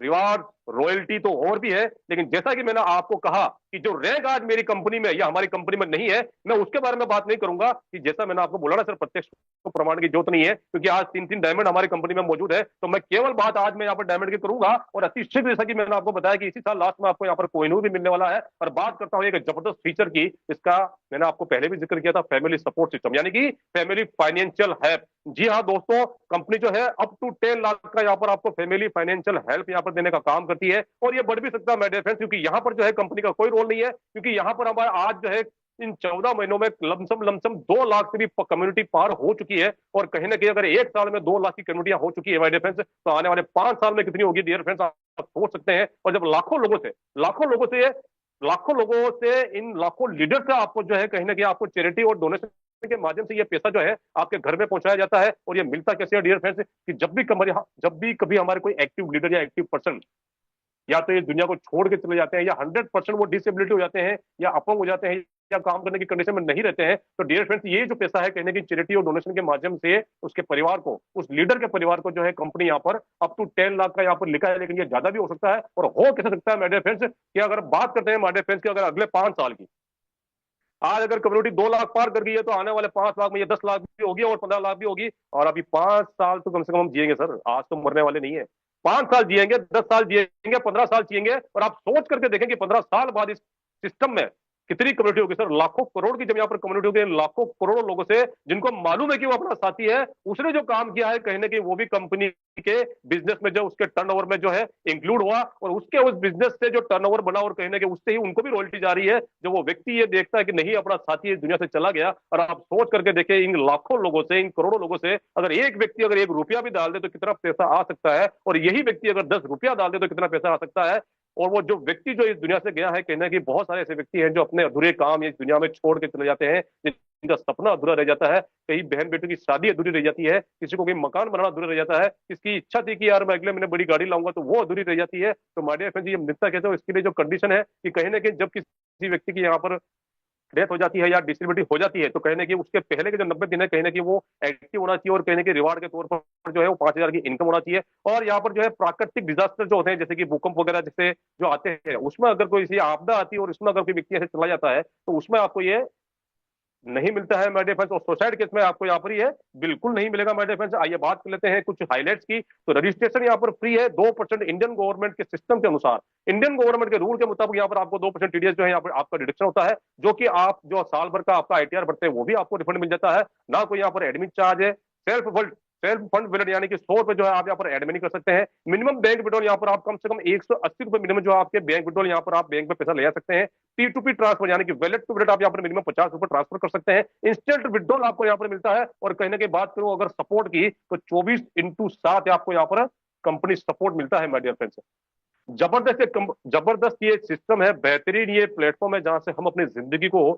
reward, royalty तो और भी है, लेकिन जैसा कि मैंने आपको कहा कि जो रैंक आज मेरी कंपनी में या हमारी कंपनी में नहीं है, मैं उसके बारे में बात नहीं करूंगा। कि जैसा मैंने आपको बोला ना सर, प्रत्यक्ष को प्रमाण की जरूरत नहीं है, क्योंकि आज 3-3 डायमंड हमारी कंपनी में मौजूद है। तो मैं केवल बात आज मैं यहाँ पर डायमंड की करूंगा, और अति शीघ्र जैसा कि मैंने आपको बताया कि इसी साल लास्ट में आपको यहाँ पर कोहिनूर भी मिलने वाला है। और बात करता हूँ एक जबरदस्त फीचर की, इसका मैंने आपको पहले भी जिक्र किया था, फैमिली सपोर्ट सिस्टम, यानी कि फैमिली फाइनेंशियल हेल्प। जी हाँ दोस्तों, कंपनी जो है अप टू 10 लाख का यहाँ पर आपको फैमिली फाइनेंशियल हेल्प यहाँ पर देने का काम करती है। और ये बढ़ भी सकता है माय डियर फ्रेंड्स, क्योंकि यहाँ पर जो है कंपनी का कोई रोल नहीं है, क्योंकि यहाँ पर हमारा आज जो है इन 14 महीनों में लमसम 2 लाख से भी कम्युनिटी पार हो चुकी है। और कहीं ना कहीं अगर एक साल में 2 लाख की कम्युनिटियां हो चुकी है माय डियर फ्रेंड्स, तो आने वाले 5 साल में कितनी होगी डियर फ्रेंड्स, आप सोच सकते हैं। और जब लाखों लोगों से इन लाखों लीडर से आपको जो है कहीं ना कहीं आपको चैरिटी और डोनेशन के माध्यम से ये पैसा जो है आपके घर में पहुंचाया जाता है। और ये मिलता कैसे है डियर फ्रेंड्स, कि जब भी कभी हमारे कोई एक्टिव लीडर या एक्टिव पर्सन या तो ये दुनिया को छोड़ के चले जाते हैं, या 100% वो डिसेबिलिटी हो जाते हैं, या अपंग हो जाते हैं, या काम करने की कंडीशन में नहीं रहते हैं, तो डियर फ्रेंड्स ये जो पैसा है कहने की चैरिटी और डोनेशन के माध्यम से उसके परिवार को, उस लीडर के परिवार को जो है कंपनी यहाँ पर अप टू 10 लाख का यहाँ पर लिखा है, लेकिन ये ज्यादा भी हो सकता है। और हो कैसे सकता है माय डियर फ्रेंड्स, कि अगर बात करते हैं माय डियर फ्रेंड्स की, अगर अगले 5 साल की, आज अगर कम्युनिटी 2 लाख पार कर गई है, तो आने वाले 5 लाख में ये 10 लाख भी होगी और 15 लाख भी होगी। और अभी 5 साल तो कम से कम हम जिएंगे सर, आज तो मरने वाले नहीं है। 5 साल जिएंगे, 10 साल जिएंगे, 15 साल जिएंगे, और आप सोच करके देखें कि 15 साल बाद इस सिस्टम में कितनी कम्युनिटी होगी सर। लाखों करोड़ की जब यहाँ पर कम्युनिटी होगी, लाखों करोड़ों लोगों से जिनको मालूम है कि वो अपना साथी है, उसने जो काम किया है कहीं ना कहीं वो भी कंपनी के बिजनेस में जो उसके टर्नओवर में जो है इंक्लूड हुआ, और उसके उस बिजनेस से जो टर्नओवर बना, और कहीं ना कहीं उससे ही उनको भी रॉयल्टी जा रही है। जो वो व्यक्ति ये देखता है कि नहीं अपना साथी इस दुनिया से चला गया। और आप सोच करके देखें, इन लाखों लोगों से, इन करोड़ों लोगों से अगर एक व्यक्ति अगर 1 रुपया भी डाल दे तो कितना पैसा आ सकता है, और यही व्यक्ति अगर 10 रुपया डाल दे तो कितना पैसा आ सकता है। और वो जो व्यक्ति जो इस दुनिया से गया है, कहना कि बहुत सारे ऐसे व्यक्ति हैं जो अपने अधूरे काम इस दुनिया में छोड़ के चले जाते हैं, जिनका सपना अधूरा रह जाता है, कहीं बहन बेटों की शादी अधूरी रह जाती है, किसी को कहीं मकान बनाना अधूरा रह जाता है, किसकी इच्छा थी कि यार मैं अगले महीने बड़ी गाड़ी लाऊंगा, तो वो अधूरी रह जाती है। तो माय डियर फ्रेंड्स, ये मिलता कैसे हो, इसके लिए जो कंडीशन है कि कहीं ना कहीं जब किसी व्यक्ति की यहाँ पर डेथ हो जाती है या डिसेबिलिटी हो जाती है, तो कहने की उसके पहले के जो 90 दिन है कहीं ना कहीं वो एक्टिव होना चाहिए, और कहने के रिवार्ड के तौर पर जो है वो 5,000 की इनकम होना चाहिए। और यहाँ पर जो है प्राकृतिक डिजास्टर जो होते हैं, जैसे कि भूकंप वगैरह जैसे जो आते हैं, उसमें अगर कोई आपदा आती है और उसमें अगर कोई व्यक्ति ऐसे चला जाता है, तो उसमें आपको ये नहीं मिलता है माय डियर फ्रेंड्स। और सुसाइड केस में आपको यहाँ पर ही है, बिल्कुल नहीं मिलेगा माय डियर फ्रेंड्स। आइए बात कर लेते हैं कुछ हाईलाइट्स की। तो रजिस्ट्रेशन यहाँ पर फ्री है 2% इंडियन गवर्नमेंट के सिस्टम के अनुसार, इंडियन गवर्नमेंट के रूल के मुताबिक यहाँ पर आपको 2% टीडीएस जो है यहाँ पर आपका डिडक्शन होता है, जो कि आप जो साल भर का आपका आईटीआर भरते हैं वो भी आपको रिफंड मिल जाता है। ना कोई यहाँ पर एडमिट चार्ज है। सेल्फ फंड विलेट यानी कि 100 रुपए जो है आप यहाँ पर एड नहीं कर सकते हैं। मिनिमम बैंक विड्रॉल यहाँ पर आप कम से कम 180 रुपए मिनिमम जो आपके बैंक विड्रॉल यहाँ पर आप बैंक में पैसा ले जा सकते हैं। P2P ट्रांसफर यानी कि वैलेट टू वैलेट आप यहाँ पर मिनिमम 50 रुपए ट्रांसफर कर सकते हैं। इंस्टेंट विड्रॉल आपको यहाँ पर मिलता है। और कहीं ना कहीं बात करूं अगर सपोर्ट की, तो 24/7 आपको यहाँ पर कंपनी सपोर्ट मिलता है माय डियर फ्रेंड्स। जबरदस्त ये सिस्टम है, बेहतरीन ये प्लेटफॉर्म है जहां से हम अपनी जिंदगी को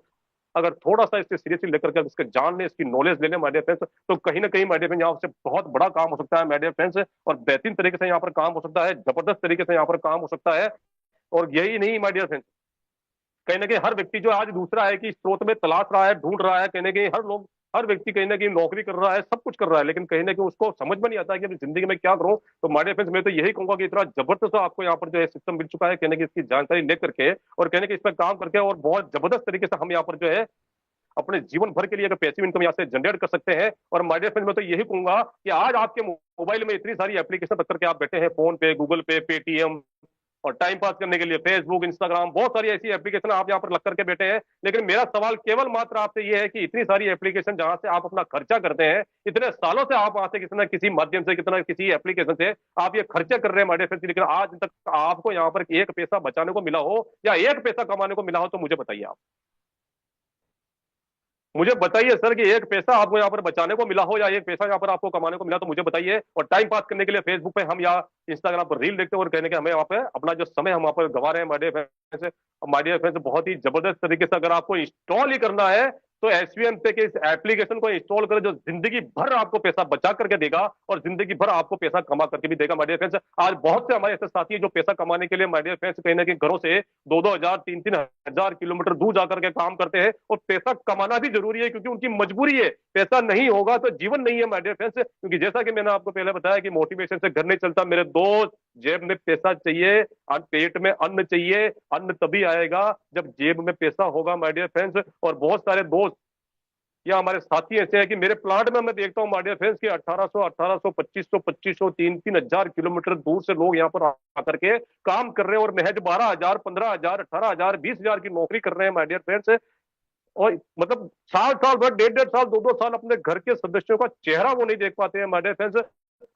अगर थोड़ा सा इससे सीरियसली लेकर के इसके जान ले, इसकी नॉलेज ले लें माय डियर फ्रेंड्स, तो कहीं ना कहीं माय डियर फ्रेंड्स यहाँ से बहुत बड़ा काम हो सकता है माय डियर फ्रेंड्स। और बेहतरीन तरीके से यहाँ पर काम हो सकता है, जबरदस्त तरीके से यहाँ पर काम हो सकता है। और यही नहीं माय डियर फ्रेंड्स, कहीं ना कहीं हर व्यक्ति जो आज दूसरा है कि स्रोत में तलाश रहा है, ढूंढ रहा है, कहीं ना कहीं हर व्यक्ति कहीं ना कहीं नौकरी कर रहा है, सब कुछ कर रहा है, लेकिन कहीं ना कहीं उसको समझ में नहीं आता है कि अपनी जिंदगी में क्या करूं। तो माय डियर फ्रेंड्स मैं तो यही कहूंगा कि इतना जबरदस्त आपको यहाँ पर जो है सिस्टम मिल चुका है, कहने की इसकी जानकारी लेकर के और कहने की इस पर काम करके और बहुत जबरदस्त तरीके से हम यहाँ पर जो है अपने जीवन भर के लिए अगर पैसिव इनकम यहाँ से जनरेट कर सकते हैं। और माय डियर फ्रेंड्स मैं तो यही कहूंगा कि आज आपके मोबाइल में इतनी सारी एप्लीकेशन रख करके आप बैठे हैं, फोन पे, गूगल पे, पेटीएम, और टाइम पास करने के लिए फेसबुक, इंस्टाग्राम, बहुत सारी ऐसी एप्लीकेशन आप यहाँ पर लग करके बैठे हैं। लेकिन मेरा सवाल केवल मात्र आपसे ये है कि इतनी सारी एप्लीकेशन जहां से आप अपना खर्चा करते हैं, इतने सालों से आप वहां से किसी न किसी माध्यम से, कितना किसी एप्लीकेशन से आप ये खर्चा कर रहे हैं माय डियर फ्रेंड्स, लेकिन आज तक आपको यहाँ पर एक पैसा बचाने को मिला हो या एक पैसा कमाने को मिला हो तो मुझे बताइए। आप मुझे बताइए सर कि एक पैसा आपको यहाँ पर बचाने को मिला हो या एक पैसा यहाँ पर आपको कमाने को मिला, तो मुझे बताइए। और टाइम पास करने के लिए फेसबुक पे हम या इंस्टाग्राम पर रील देखते हैं और कहने के हमें वहाँ पे अपना जो समय हम वहाँ पर गवा रहे हैं माय डियर फ्रेंड्स बहुत ही जबरदस्त तरीके से अगर आपको इंस्टॉल ही करना है तो एसवीएम पे के इस एप्लीकेशन को इंस्टॉल करें, जो जिंदगी भर आपको पैसा बचा करके देगा और जिंदगी भर आपको पैसा कमा करके भी देगा माय डियर फ्रेंड्स। आज बहुत से हमारे ऐसे साथी हैं जो पैसा कमाने के लिए माय डियर फ्रेंड्स कहीं ना कहीं घरों से 2-2 हजार 3-3 हजार किलोमीटर दूर जाकर के काम करते हैं। और पैसा कमाना भी जरूरी है क्योंकि उनकी मजबूरी है, पैसा नहीं होगा तो जीवन नहीं है माय डियर फ्रेंड्स। क्योंकि जैसा कि मैंने आपको पहले बताया कि मोटिवेशन से घर नहीं चलता मेरे दोस्त, जेब में पैसा चाहिए, पेट में अन्न चाहिए, अन्न तभी आएगा जब जेब में पैसा होगा माय डियर फ्रेंड्स। और बहुत सारे दोस्त या हमारे साथी ऐसे हैं कि मेरे प्लांट में मैं देखता हूँ माय डियर फ्रेंड्स कि 1800, 2500, 3 हजार किलोमीटर दूर से लोग यहाँ पर आकर के काम कर रहे हैं और महज 12 हजार, 15 हजार, 18 हजार, 20 हजार की नौकरी कर रहे हैं माय डियर फ्रेंड्स। और मतलब साल साल भर, 1.5 साल, 2-2 साल अपने घर के सदस्यों का चेहरा वो नहीं देख पाते हैं माय डियर फ्रेंड्स।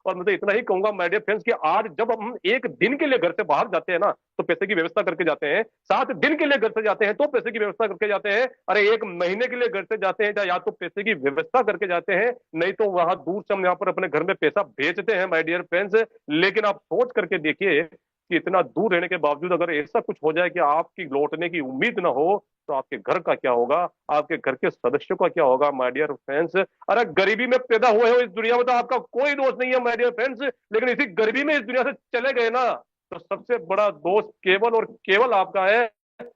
और मैं तो इतना ही कहूंगा माय डियर फ्रेंड्स कि आज जब हम एक दिन के लिए घर से बाहर जाते हैं ना तो पैसे की व्यवस्था करके जाते हैं, 7 दिन के लिए घर से जाते हैं तो पैसे की व्यवस्था करके जाते हैं, अरे 1 महीने के लिए घर से जाते हैं या तो पैसे की व्यवस्था करके जाते हैं, नहीं तो वहां दूर से हम यहाँ पर अपने घर में पैसा भेजते हैं माय डियर फ्रेंड्स। लेकिन आप सोच करके देखिए कि इतना दूर रहने के बावजूद अगर ऐसा कुछ हो जाए कि आपकी लौटने की उम्मीद ना हो तो आपके घर का क्या होगा, आपके घर के सदस्यों का क्या होगा माय डियर फ्रेंड्स। अरे गरीबी में पैदा हुए हो इस दुनिया में तो आपका कोई दोष नहीं है माय डियर फ्रेंड्स, लेकिन इसी गरीबी में इस दुनिया से चले गए ना तो सबसे बड़ा दोष केवल और केवल आपका है।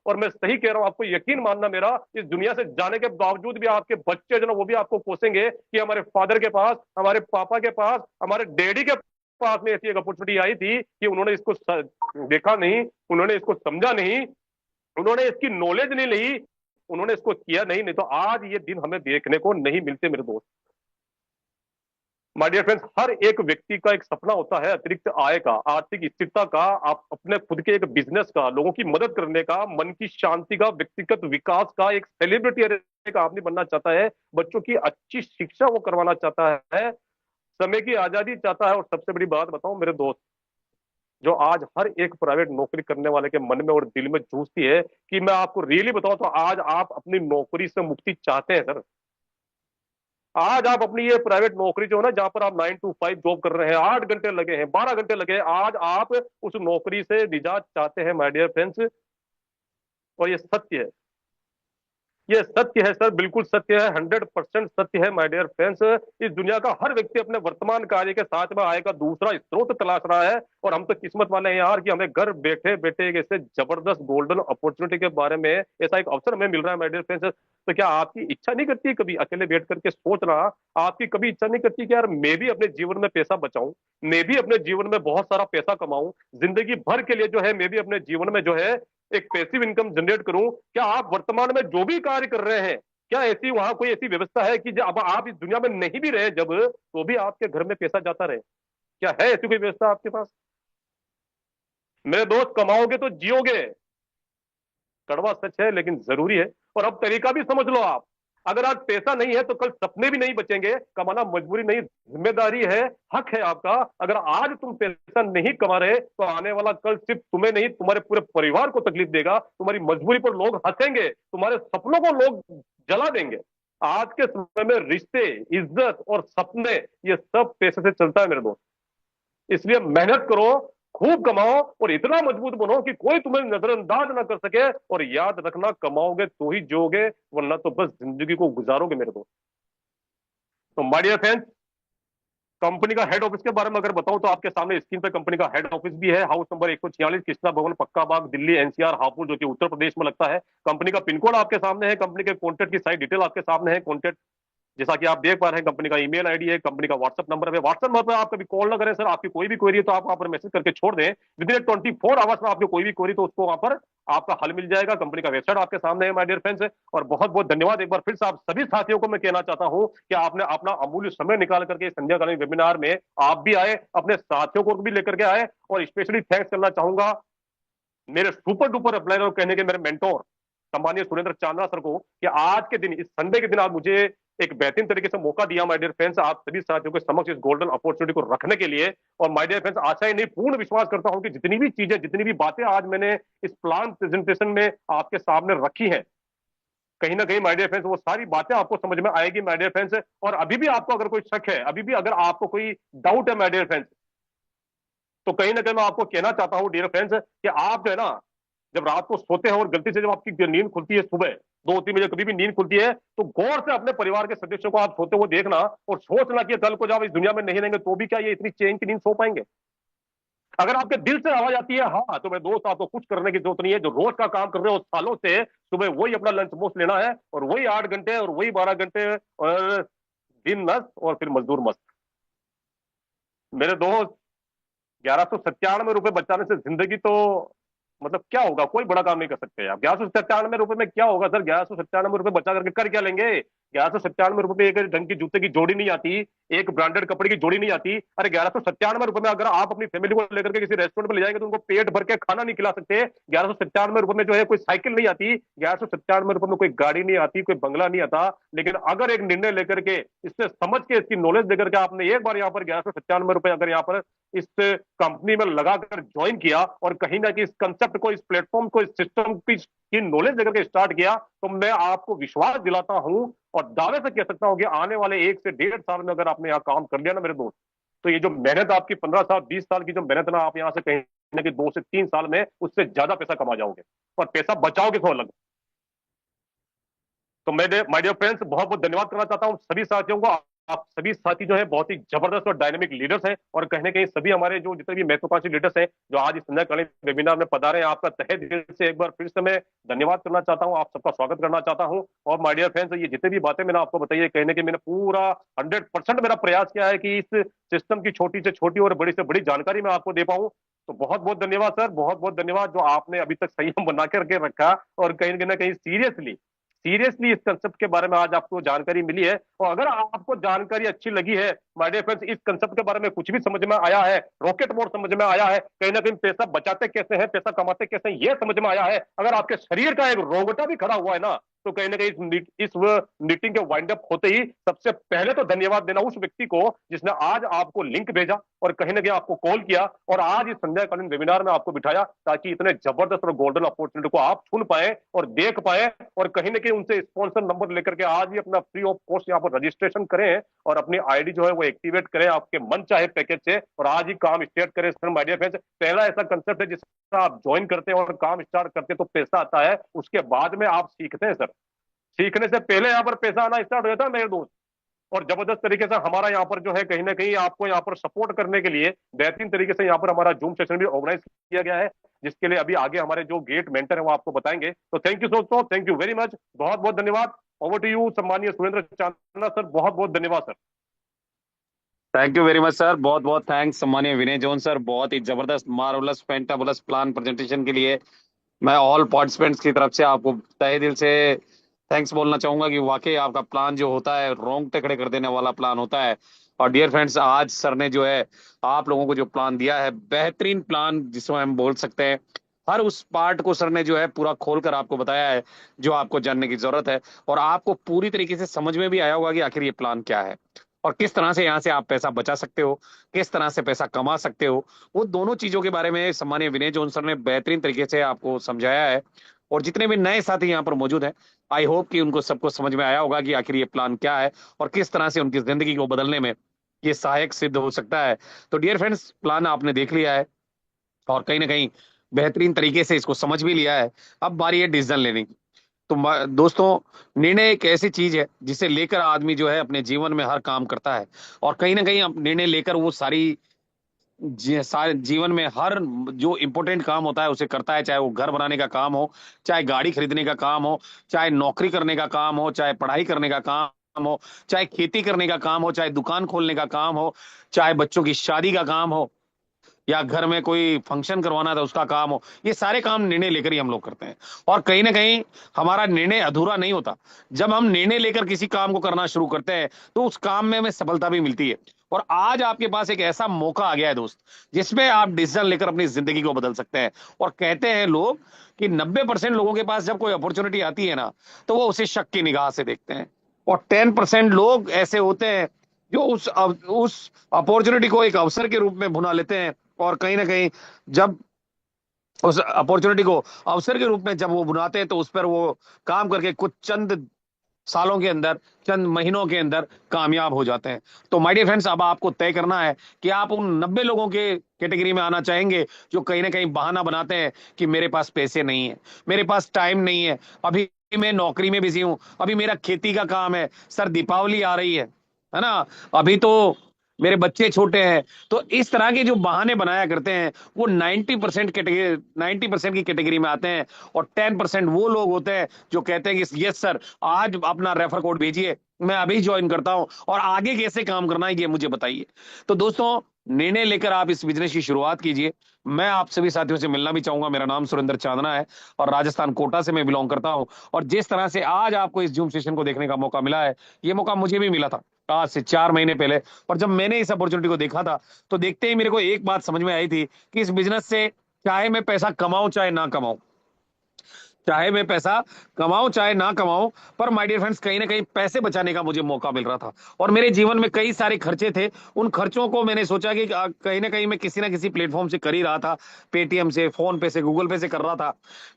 और मैं सही कह रहा हूं, आपको यकीन मानना मेरा, इस दुनिया से जाने के बावजूद भी आपके बच्चे जो ना वो भी आपको कोसेंगे कि हमारे फादर के पास, हमारे पापा के पास, हमारे डैडी के पास में ऐसी एक अपॉर्चुनिटी आई थी कि उन्होंने इसको देखा नहीं, उन्होंने इसको समझा नहीं, उन्होंने इसकी नॉलेज नहीं ली, उन्होंने इसको किया नहीं, नहीं तो आज ये दिन हमें देखने को नहीं मिलते मेरे दोस्त। माय डियर फ्रेंड्स हर एक व्यक्ति का एक सपना होता है अतिरिक्त आय का, आर्थिक स्थिरता का, आप अपने खुद के एक बिजनेस का, लोगों की मदद करने का, मन की शांति का, व्यक्तिगत विकास का, एक सेलिब्रिटी का आदमी बनना चाहता है, बच्चों की अच्छी शिक्षा वो करवाना चाहता है, समय की आजादी चाहता है। और सबसे बड़ी बात बताऊं मेरे दोस्त, जो आज हर एक प्राइवेट नौकरी करने वाले के मन में और दिल में जूझती है कि मैं आपको रियली बताऊं तो आज आप अपनी नौकरी से मुक्ति चाहते हैं सर। आज आप अपनी ये प्राइवेट नौकरी जो है ना जहां पर आप 9 to 5 जॉब कर रहे हैं, 8 घंटे लगे हैं, 12 घंटे लगे हैं, आज आप उस नौकरी से निजात चाहते हैं माय डियर फ्रेंड्स। और ये सत्य है, ये सत्य है सर, बिल्कुल सत्य है, 100% सत्य है माय डियर फ्रेंड्स। इस दुनिया का हर व्यक्ति अपने वर्तमान कार्य के साथ में आय का दूसरा स्रोत तलाश रहा है और हम तो किस्मत वाले हैं यार कि हमें घर बैठे बैठे एक ऐसे जबरदस्त गोल्डन अपॉर्चुनिटी के बारे में ऐसा एक अवसर हमें मिल रहा है माय डियर फ्रेंड्स। तो क्या आपकी इच्छा नहीं करती कभी अकेले बैठ करके सोचना, आपकी कभी इच्छा नहीं करती कि यार मैं भी अपने जीवन में पैसा बचाऊं, मैं भी अपने जीवन में बहुत सारा पैसा कमाऊं, जिंदगी भर के लिए जो है मैं भी अपने जीवन में जो है एक पैसिव इनकम जनरेट करूं। क्या आप वर्तमान में जो भी कार्य कर रहे हैं क्या ऐसी वहां कोई ऐसी व्यवस्था है कि जब अब आप इस दुनिया में नहीं भी रहे जब, तो भी आपके घर में पैसा जाता रहे? क्या है ऐसी कोई व्यवस्था आपके पास? मेरे दोस्त, कमाओगे तो जियोगे, कड़वा सच है लेकिन जरूरी है। और अब तरीका भी समझ लो आप, अगर आज पैसा नहीं है तो कल सपने भी नहीं बचेंगे। कमाना मजबूरी नहीं, जिम्मेदारी है, हक है आपका। अगर आज तुम पैसा नहीं कमा रहे तो आने वाला कल सिर्फ तुम्हें नहीं, तुम्हारे पूरे परिवार को तकलीफ देगा। तुम्हारी मजबूरी पर लोग हंसेंगे, तुम्हारे सपनों को लोग जला देंगे। आज के समय में रिश्ते, इज्जत और सपने, ये सब पैसे से चलता है मेरे दोस्त। इसलिए मेहनत करो, खूब कमाओ और इतना मजबूत बनो कि कोई तुम्हें नजरअंदाज ना कर सके। और याद रखना, कमाओगे तो ही जियोगे, वरना तो बस जिंदगी को गुजारोगे मेरे दोस्त। तो माय डियर फ्रेंड्स, कंपनी का हेड ऑफिस के बारे में अगर बताऊं तो आपके सामने स्क्रीन पे कंपनी का हेड ऑफिस भी है। हाउस नंबर 146, कृष्णा भवन, पक्का बाग, दिल्ली एनसीआर, हापुड़, जो कि उत्तर प्रदेश में लगता है। कंपनी का पिन कोड आपके सामने है, कंपनी के कॉन्टेक्ट की सारी डिटेल आपके सामने है। कॉन्टेक्ट जैसा कि आप देख पा रहे हैं, कंपनी का ईमेल आईडी है, कंपनी का व्हाट्सएप नंबर है। व्हाट्सएप नंबर पर आप कभी कॉल ना करें सर, आपकी कोई भी क्वेरी है तो आप वहां पर मैसेज करके छोड़ दें। विद इन 24 आवर्स में आपकी कोई भी क्वेरी तो उसको वहां पर आपका हल मिल जाएगा। कंपनी का वेबसाइट आपके सामने है माय डियर फ्रेंड्स। और बहुत बहुत धन्यवाद एक बार फिर से आप सभी साथियों को मैं कहना चाहता हूं कि आपने अपना अमूल्य समय निकाल करके संध्याकालीन वेबिनार में आप भी आए, अपने साथियों को भी लेकर के आए। और स्पेशली थैंक्स करना चाहूंगा मेरे सुपर डुपर अप्लायर और कहने के मेरे मेंटोर सम्मानीय सुरेंद्र चांदना सर को, कि आज के दिन, इस संडे के दिन आप मुझे एक बेहतरीन तरीके से मौका दिया माय डियर फ्रेंड्स, आप सभी साथियों के समक्ष इस गोल्डन अपॉर्चुनिटी को रखने के लिए। और माय डियर फ्रेंड्स, आशा ही नहीं, पूर्ण विश्वास करता हूं कि जितनी भी चीजें, जितनी भी बातें आज मैंने इस प्लान प्रेजेंटेशन में आपके सामने रखी हैं, कहीं ना कहीं माय डियर फ्रेंड्स वो सारी बातें आपको समझ में आएगी माय डियर फ्रेंड्स। और अभी भी आपको अगर कोई शक है, अभी भी अगर आपको कोई डाउट है माय डियर फ्रेंड्स, तो कहीं ना कहीं मैं आपको कहना चाहता हूं डियर फ्रेंड्स कि आप जो है ना, जब रात को सोते हैं और गलती से जब आपकी नींद खुलती है सुबह 2-3 बजे, कभी भी नींद खुलती है, तो गौर से अपने परिवार के सदस्यों को आप सोते हुए देखना और सोचना कि कल को जब इस दुनिया में नहीं रहेंगे तो भी क्या ये इतनी चैन की नींद सो पाएंगे? अगर आपके दिल से आवाज आती है हाँ, तो मेरे दोस्त आपको कुछ करने की जरूरत नहीं है। जो रोज का काम कर रहे हो सालों से, सुबह वही अपना लंच बॉक्स लेना है और वही 8 घंटे और वही 12 घंटे, और दिन मस्त और फिर मजदूर मस्त। मेरे दोस्त, 1197 रुपए बचाने से जिंदगी तो मतलब क्या होगा? कोई बड़ा काम नहीं कर सकते आप। 1197 रुपए में क्या होगा सर? 1197 रुपए बचा करके कर क्या लेंगे? 1197 रुपए में एक ढंग की जूते की जोड़ी नहीं आती, एक ब्रांडेड कपड़े की जोड़ी नहीं आती। अरे 1197 रुपए में अगर आप अपनी फैमिली को लेकर के किसी रेस्टोरेंट में ले जाएंगे तो उनको पेट भर के खाना नहीं खिला सकते। 1197 रुपए में जो है कोई साइकिल नहीं आती, 1197 रुपए में कोई गाड़ी नहीं आती, कोई बंगला नहीं आता। लेकिन अगर एक निर्णय लेकर के, इससे समझ के, इसकी नॉलेज लेकर के आपने एक बार यहाँ पर 1197 रुपए अगर यहाँ पर इस कंपनी में लगाकर ज्वाइन किया और कहीं ना कहीं इस कंसेप्ट को, इस प्लेटफॉर्म को, इस सिस्टम की नॉलेज लेकर के स्टार्ट किया, तो मैं आपको विश्वास दिलाता हूं और दावे से कह सकता हूं कि आने वाले 1 से 1.5 साल में अगर आपने यहाँ काम कर लिया ना मेरे दोस्त, तो ये जो मेहनत आपकी 15 साल 20 साल की जो मेहनत ना, आप यहाँ से कहीं ना कहीं 2 से 3 साल में उससे ज्यादा पैसा कमा जाओगे और पैसा बचाओगे तो अलग। तो मैं माय डियर फ्रेंड्स बहुत बहुत धन्यवाद करना चाहता हूं सभी साथियों को। आप सभी साथी जो है बहुत ही जबरदस्त और डायनेमिक लीडर्स हैं और कहीं ना कहीं सभी हमारे जो जितने भी महत्वाकांक्षी लीडर्स हैं जो आज इस संध्याकालीन वेबिनार में पधारे हैं, आपका तहे दिल से एक बार फिर से मैं धन्यवाद करना चाहता हूं, आप सबका स्वागत करना चाहता हूं। और माय डियर फ्रेंड्स, ये जितनी भी बातें मैंने आपको बताई है, कहीं ना कहीं मैंने पूरा 100% मेरा प्रयास किया है कि इस सिस्टम की छोटी से छोटी और बड़ी से बड़ी जानकारी मैं आपको दे पाऊं। तो बहुत बहुत धन्यवाद सर, बहुत बहुत धन्यवाद जो आपने अभी तक संयम बना करके रखा और कहीं ना कहीं सीरियसली सीरियसली इस कंसेप्ट के बारे में आज आपको जानकारी मिली है। और अगर आपको जानकारी अच्छी लगी है माय डियर फ्रेंड्स, इस कंसेप्ट के बारे में कुछ भी समझ में आया है, रॉकेट मोड समझ में आया है, कहीं ना कहीं पैसा बचाते कैसे हैं, पैसा कमाते कैसे हैं, ये समझ में आया है, अगर आपके शरीर का एक रोबोटा भी खड़ा हुआ है ना, तो कहीं ना कहीं इस मीटिंग के वाइंड अप होते ही सबसे पहले तो धन्यवाद देना उस व्यक्ति को जिसने आज आपको लिंक भेजा और कहीं ना कहीं आपको कॉल किया और आज इस संध्याकालीन वेबिनार में आपको बिठाया, ताकि इतने जबरदस्त और गोल्डन अपॉर्चुनिटी को आप सुन पाए और देख पाए और कहीं ना कहीं उनसे स्पॉन्सर नंबर लेकर के आज ही अपना फ्री ऑफ कॉस्ट यहाँ पर रजिस्ट्रेशन करें और अपनी आईडी जो है वो एक्टिवेट करें आपके मन चाहे पैकेज से और आज ही काम स्टार्ट करें। सर माय डियर फ्रेंड्स, पहला ऐसा कंसेप्ट है जिसका आप ज्वाइन करते हैं और काम स्टार्ट करते हैं तो पैसा आता है, उसके बाद में आप सीखते हैं सर, सीखने से पहले यहाँ पर पैसा आना स्टार्ट हो जाता है मेरे दोस्त। और जबरदस्त तरीके से हमारा यहाँ पर जो है कहीं ना कहीं आपको यहाँ पर सपोर्ट करने के लिए बेहतरीन तरीके से यहाँ पर हमारा जूम सेशन भी ऑर्गेनाइज किया गया है, जिसके लिए अभी आगे हमारे जो गेट मेंटर है वो आपको बताएंगे। तो thank you so thank you very much, बहुत बहुत धन्यवाद। ओवर टू यू सम्मानीय सुरेंद्र चांदना सर, बहुत बहुत धन्यवाद sir. Thank you very much sir, बहुत बहुत थैंक्स सम्मानीय विनय जॉन सर, बहुत ही जबरदस्त मार्वलस फैंटाबुलस प्लान प्रेजेंटेशन के लिए। मैं ऑल पार्टिसिपेंट्स की तरफ से आपको तहे दिल से थैंक्स बोलना चाहूंगा कि वाकई आपका प्लान जो होता है रोंगटे खड़े कर देने वाला प्लान होता है। और डियर फ्रेंड्स, आज सर ने जो है आप लोगों को जो प्लान दिया है, बेहतरीन प्लान जिसमें हम बोल सकते हैं, हर उस पार्ट को सर ने जो है पूरा खोल कर आपको बताया है जो आपको जानने की जरूरत है। और आपको पूरी तरीके से समझ में भी आया होगा कि आखिर ये प्लान क्या है और किस तरह से यहाँ से आप पैसा बचा सकते हो, किस तरह से पैसा कमा सकते हो। वो दोनों चीजों के बारे में सम्मानीय विनय जॉन सर ने बेहतरीन तरीके से आपको समझाया है। और जितने भी नए साथी यहाँ पर मौजूद हैं, आई होप कि उनको सबको समझ में आया होगा कि आखिर ये प्लान क्या है और किस तरह से उनकी जिंदगी को बदलने में ये सहायक सिद्ध हो सकता है। तो डियर फ्रेंड्स, प्लान आपने देख लिया है और कहीं ना कहीं बेहतरीन तरीके से इसको समझ भी लिया है। अब बारी है डिसीजन लेने की। तो दोस्तों, निर्णय एक ऐसी चीज है जिसे लेकर आदमी जो है अपने जीवन में हर काम करता है। और कहीं ना कहीं निर्णय लेकर वो सारी सारे जीवन में हर जो इम्पोर्टेंट काम होता है उसे करता है, चाहे वो घर बनाने का काम हो, चाहे गाड़ी खरीदने का काम हो, चाहे नौकरी करने का काम हो, चाहे पढ़ाई करने का काम हो, चाहे खेती करने का काम हो, चाहे दुकान खोलने का काम हो, चाहे बच्चों की शादी का काम हो, या घर में कोई फंक्शन करवाना था उसका काम हो। ये सारे काम निर्णय लेकर ही हम लोग करते हैं। और कहीं ना कहीं हमारा निर्णय अधूरा नहीं होता। जब हम निर्णय लेकर किसी काम को करना शुरू करते हैं तो उस काम में हमें सफलता भी मिलती है। और आज आपके पास एक ऐसा मौका आ गया है दोस्त, जिसमें आप डिसीजन लेकर अपनी जिंदगी को बदल सकते हैं। और कहते हैं लोग कि 90% लोगों के पास जब कोई अपॉर्चुनिटी आती है ना, तो वो उसे शक की निगाह से देखते हैं। और 10% लोग ऐसे होते हैं जो उस अपॉर्चुनिटी को एक अवसर के रूप में भुना लेते हैं। और कहीं ना कहीं जब उस अपॉर्चुनिटी को अवसर के रूप में जब वो बुलाते हैं तो उस पर वो काम करके कुछ चंद सालों के अंदर, चंद महीनों के अंदर कामयाब हो जाते हैं। तो माय डियर फ्रेंड्स, अब आपको तय करना है कि आप उन 90 लोगों के कैटेगरी में आना चाहेंगे जो कहीं ना कहीं बहाना बनाते हैं कि मेरे पास पैसे नहीं है, मेरे पास टाइम नहीं है, अभी मैं नौकरी में बिजी हूं, अभी मेरा खेती का काम है, सर दीपावली आ रही है ना, अभी तो मेरे बच्चे छोटे हैं। तो इस तरह के जो बहाने बनाया करते हैं वो 90% कैटेगरी, 90% की कैटेगरी में आते हैं। और 10% वो लोग होते हैं जो कहते हैं कि यस सर, आज अपना रेफर कोड भेजिए, मैं अभी ज्वाइन करता हूं और आगे कैसे काम करना है ये मुझे बताइए। तो दोस्तों, निर्णय लेकर आप इस बिजनेस की शुरुआत कीजिए। मैं आप सभी साथियों से मिलना भी चाहूंगा। मेरा नाम सुरेंद्र चांदना है और राजस्थान कोटा से मैं बिलोंग करता हूं। और जिस तरह से आज आपको इस जूम सेशन को देखने का मौका मिला है, ये मौका मुझे भी मिला था आज से 4 महीने पहले। और जब मैंने इस अपॉर्चुनिटी को देखा था तो देखते ही मेरे को एक बात समझ में आई थी कि इस बिजनेस से चाहे मैं पैसा कमाऊं चाहे ना कमाऊं, चाहे मैं पैसा कमाऊं चाहे ना कमाऊं, पर माय डियर फ्रेंड्स, कहीं ना कहीं पैसे बचाने का मुझे मौका मिल रहा था। और मेरे जीवन में कई सारे खर्चे थे, उन खर्चों को मैंने सोचा कि कहीं ना किसी ना किसी प्लेटफॉर्म से कर ही रहा था, पेटीएम से, फोन पे से, गूगल पे से कर रहा था।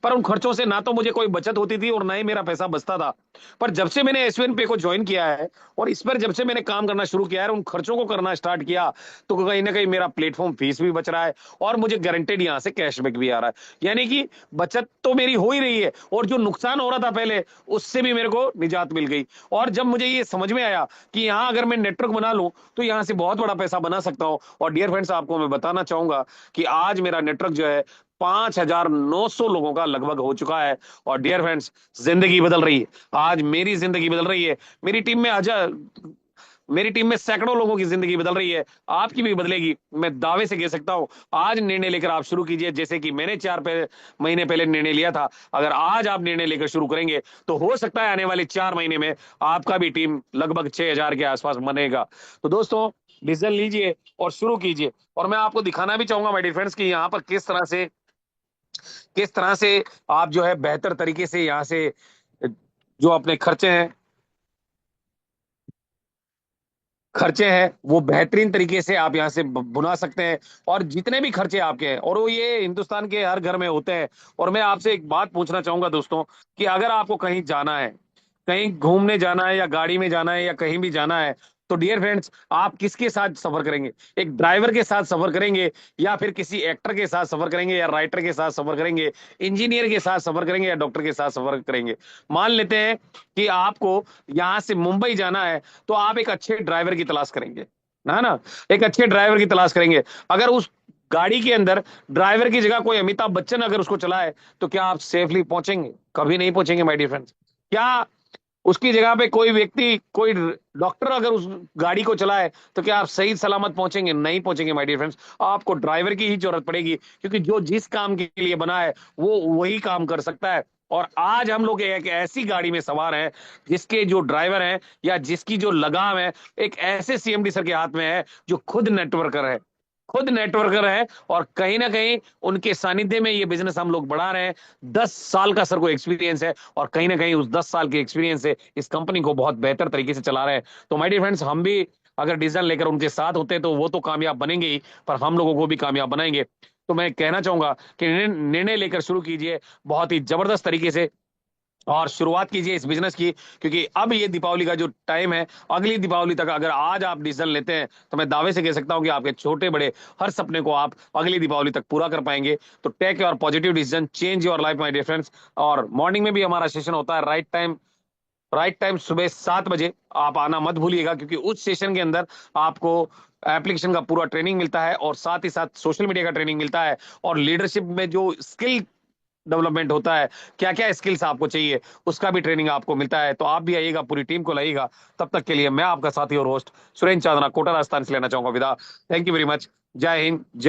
पर उन खर्चों से ना तो मुझे कोई बचत होती थी और ना ही मेरा पैसा बचता था। पर जब से मैंने एसवीएन पे को ज्वाइन किया है और इस पर जब से मैंने काम करना शुरू किया है, उन खर्चों को करना स्टार्ट किया, तो कहीं ना कहीं मेरा प्लेटफॉर्म फीस भी बच रहा है और मुझे गारंटेड यहाँ से कैशबैक भी आ रहा है। यानी कि बचत तो मेरी हो ही रही है और जो नुकसान हो रहा था पहले, उससे भी मेरे को निजात मिल गई। और जब मुझे ये समझ में आया कि यहाँ अगर मैं नेटवर्क बना लूं तो यहाँ से बहुत बड़ा पैसा बना सकता हूं। और डियर फ्रेंड्स, आपको मैं बताना चाहूंगा कि आज मेरा नेटवर्क जो है 5,900 लोगों का लगभग हो चुका है। और डियर फ्रेंड्स, जिंदगी बदल रही है। आज मेरी जिंदगी बदल रही है, मेरी टीम में हजार, मेरी टीम में सैकड़ों लोगों की जिंदगी बदल रही है, आपकी भी बदलेगी, मैं दावे से कह सकता हूं। आज निर्णय लेकर आप शुरू कीजिए, जैसे कि मैंने 4 महीने पहले निर्णय लिया था। अगर आज आप निर्णय लेकर शुरू करेंगे तो हो सकता है आने वाले 4 महीने में आपका भी टीम लगभग 6,000 के आसपास बनेगा। तो दोस्तों, डिसीजन लीजिए और शुरू कीजिए। और मैं आपको दिखाना भी चाहूंगा माय डियर फ्रेंड्स कि यहाँ पर किस तरह से आप जो है बेहतर तरीके से यहाँ से जो अपने खर्चे हैं वो बेहतरीन तरीके से आप यहाँ से बुना सकते हैं। और जितने भी खर्चे आपके हैं, और वो ये हिंदुस्तान के हर घर में होते हैं। और मैं आपसे एक बात पूछना चाहूंगा दोस्तों, कि अगर आपको कहीं जाना है, कहीं घूमने जाना है या गाड़ी में जाना है या कहीं भी जाना है, तो डियर फ्रेंड्स, आप किसके साथ सफर करेंगे? एक ड्राइवर के साथ सफर करेंगे, या फिर किसी एक्टर के साथ सफर करेंगे, या राइटर के साथ सफर करेंगे, इंजीनियर के साथ सफर करेंगे, या डॉक्टर के साथ सफर करेंगे? मान लेते हैं कि आपको यहां से मुंबई जाना है, तो आप एक अच्छे ड्राइवर की तलाश करेंगे, ना एक अच्छे ड्राइवर की तलाश करेंगे। अगर उस गाड़ी के अंदर ड्राइवर की जगह कोई अमिताभ बच्चन अगर उसको चलाए, तो क्या आप सेफली पहुंचेंगे? कभी नहीं पहुंचेंगे माय डियर फ्रेंड्स। क्या उसकी जगह पे कोई व्यक्ति, कोई डॉक्टर अगर उस गाड़ी को चलाए, तो क्या आप सही सलामत पहुंचेंगे? नहीं पहुंचेंगे माय डियर फ्रेंड्स। आपको ड्राइवर की ही जरूरत पड़ेगी, क्योंकि जो जिस काम के लिए बना है वो वही काम कर सकता है। और आज हम लोग एक ऐसी गाड़ी में सवार हैं जिसके जो ड्राइवर हैं या जिसकी जो लगाम है एक ऐसे सीएमडी सर के हाथ में है जो खुद नेटवर्कर है और कहीं ना कहीं उनके सानिध्य में ये बिजनेस हम लोग बढ़ा रहे हैं। 10 साल का सर को एक्सपीरियंस है और कहीं ना कहीं उस 10 साल के एक्सपीरियंस से इस कंपनी को बहुत बेहतर तरीके से चला रहे हैं। तो माय डियर फ्रेंड्स, हम भी अगर डिसीजन लेकर उनके साथ होते तो वो तो कामयाब बनेंगे ही, पर हम लोगों को भी कामयाब बनाएंगे। तो मैं कहना चाहूंगा कि निर्णय लेकर शुरू कीजिए बहुत ही जबरदस्त तरीके से और शुरुआत कीजिए इस बिजनेस की, क्योंकि अब ये दीपावली का जो टाइम है, अगली दीपावली तक अगर आज आप डिसीजन लेते हैं तो मैं दावे से कह सकता हूं कि आपके छोटे बड़े हर सपने को आप अगली दीपावली तक पूरा कर पाएंगे। तो take your positive decision, change your life my dear friends. और मॉर्निंग में भी हमारा सेशन होता है राइट टाइम सुबह 7 बजे। आप आना मत भूलिएगा, क्योंकि उस सेशन के अंदर आपको एप्लीकेशन का पूरा ट्रेनिंग मिलता है और साथ ही साथ सोशल मीडिया का ट्रेनिंग मिलता है और लीडरशिप में जो स्किल डेवलपमेंट होता है, क्या क्या स्किल्स आपको चाहिए उसका भी ट्रेनिंग आपको मिलता है। तो आप भी आइएगा, पूरी टीम को लाइएगा। तब तक के लिए मैं आपका साथी और होस्ट सुरेंद्र चांदना कोटा राजस्थान से लेना चाहूंगा विदा। Thank you very much. जय हिंद, जय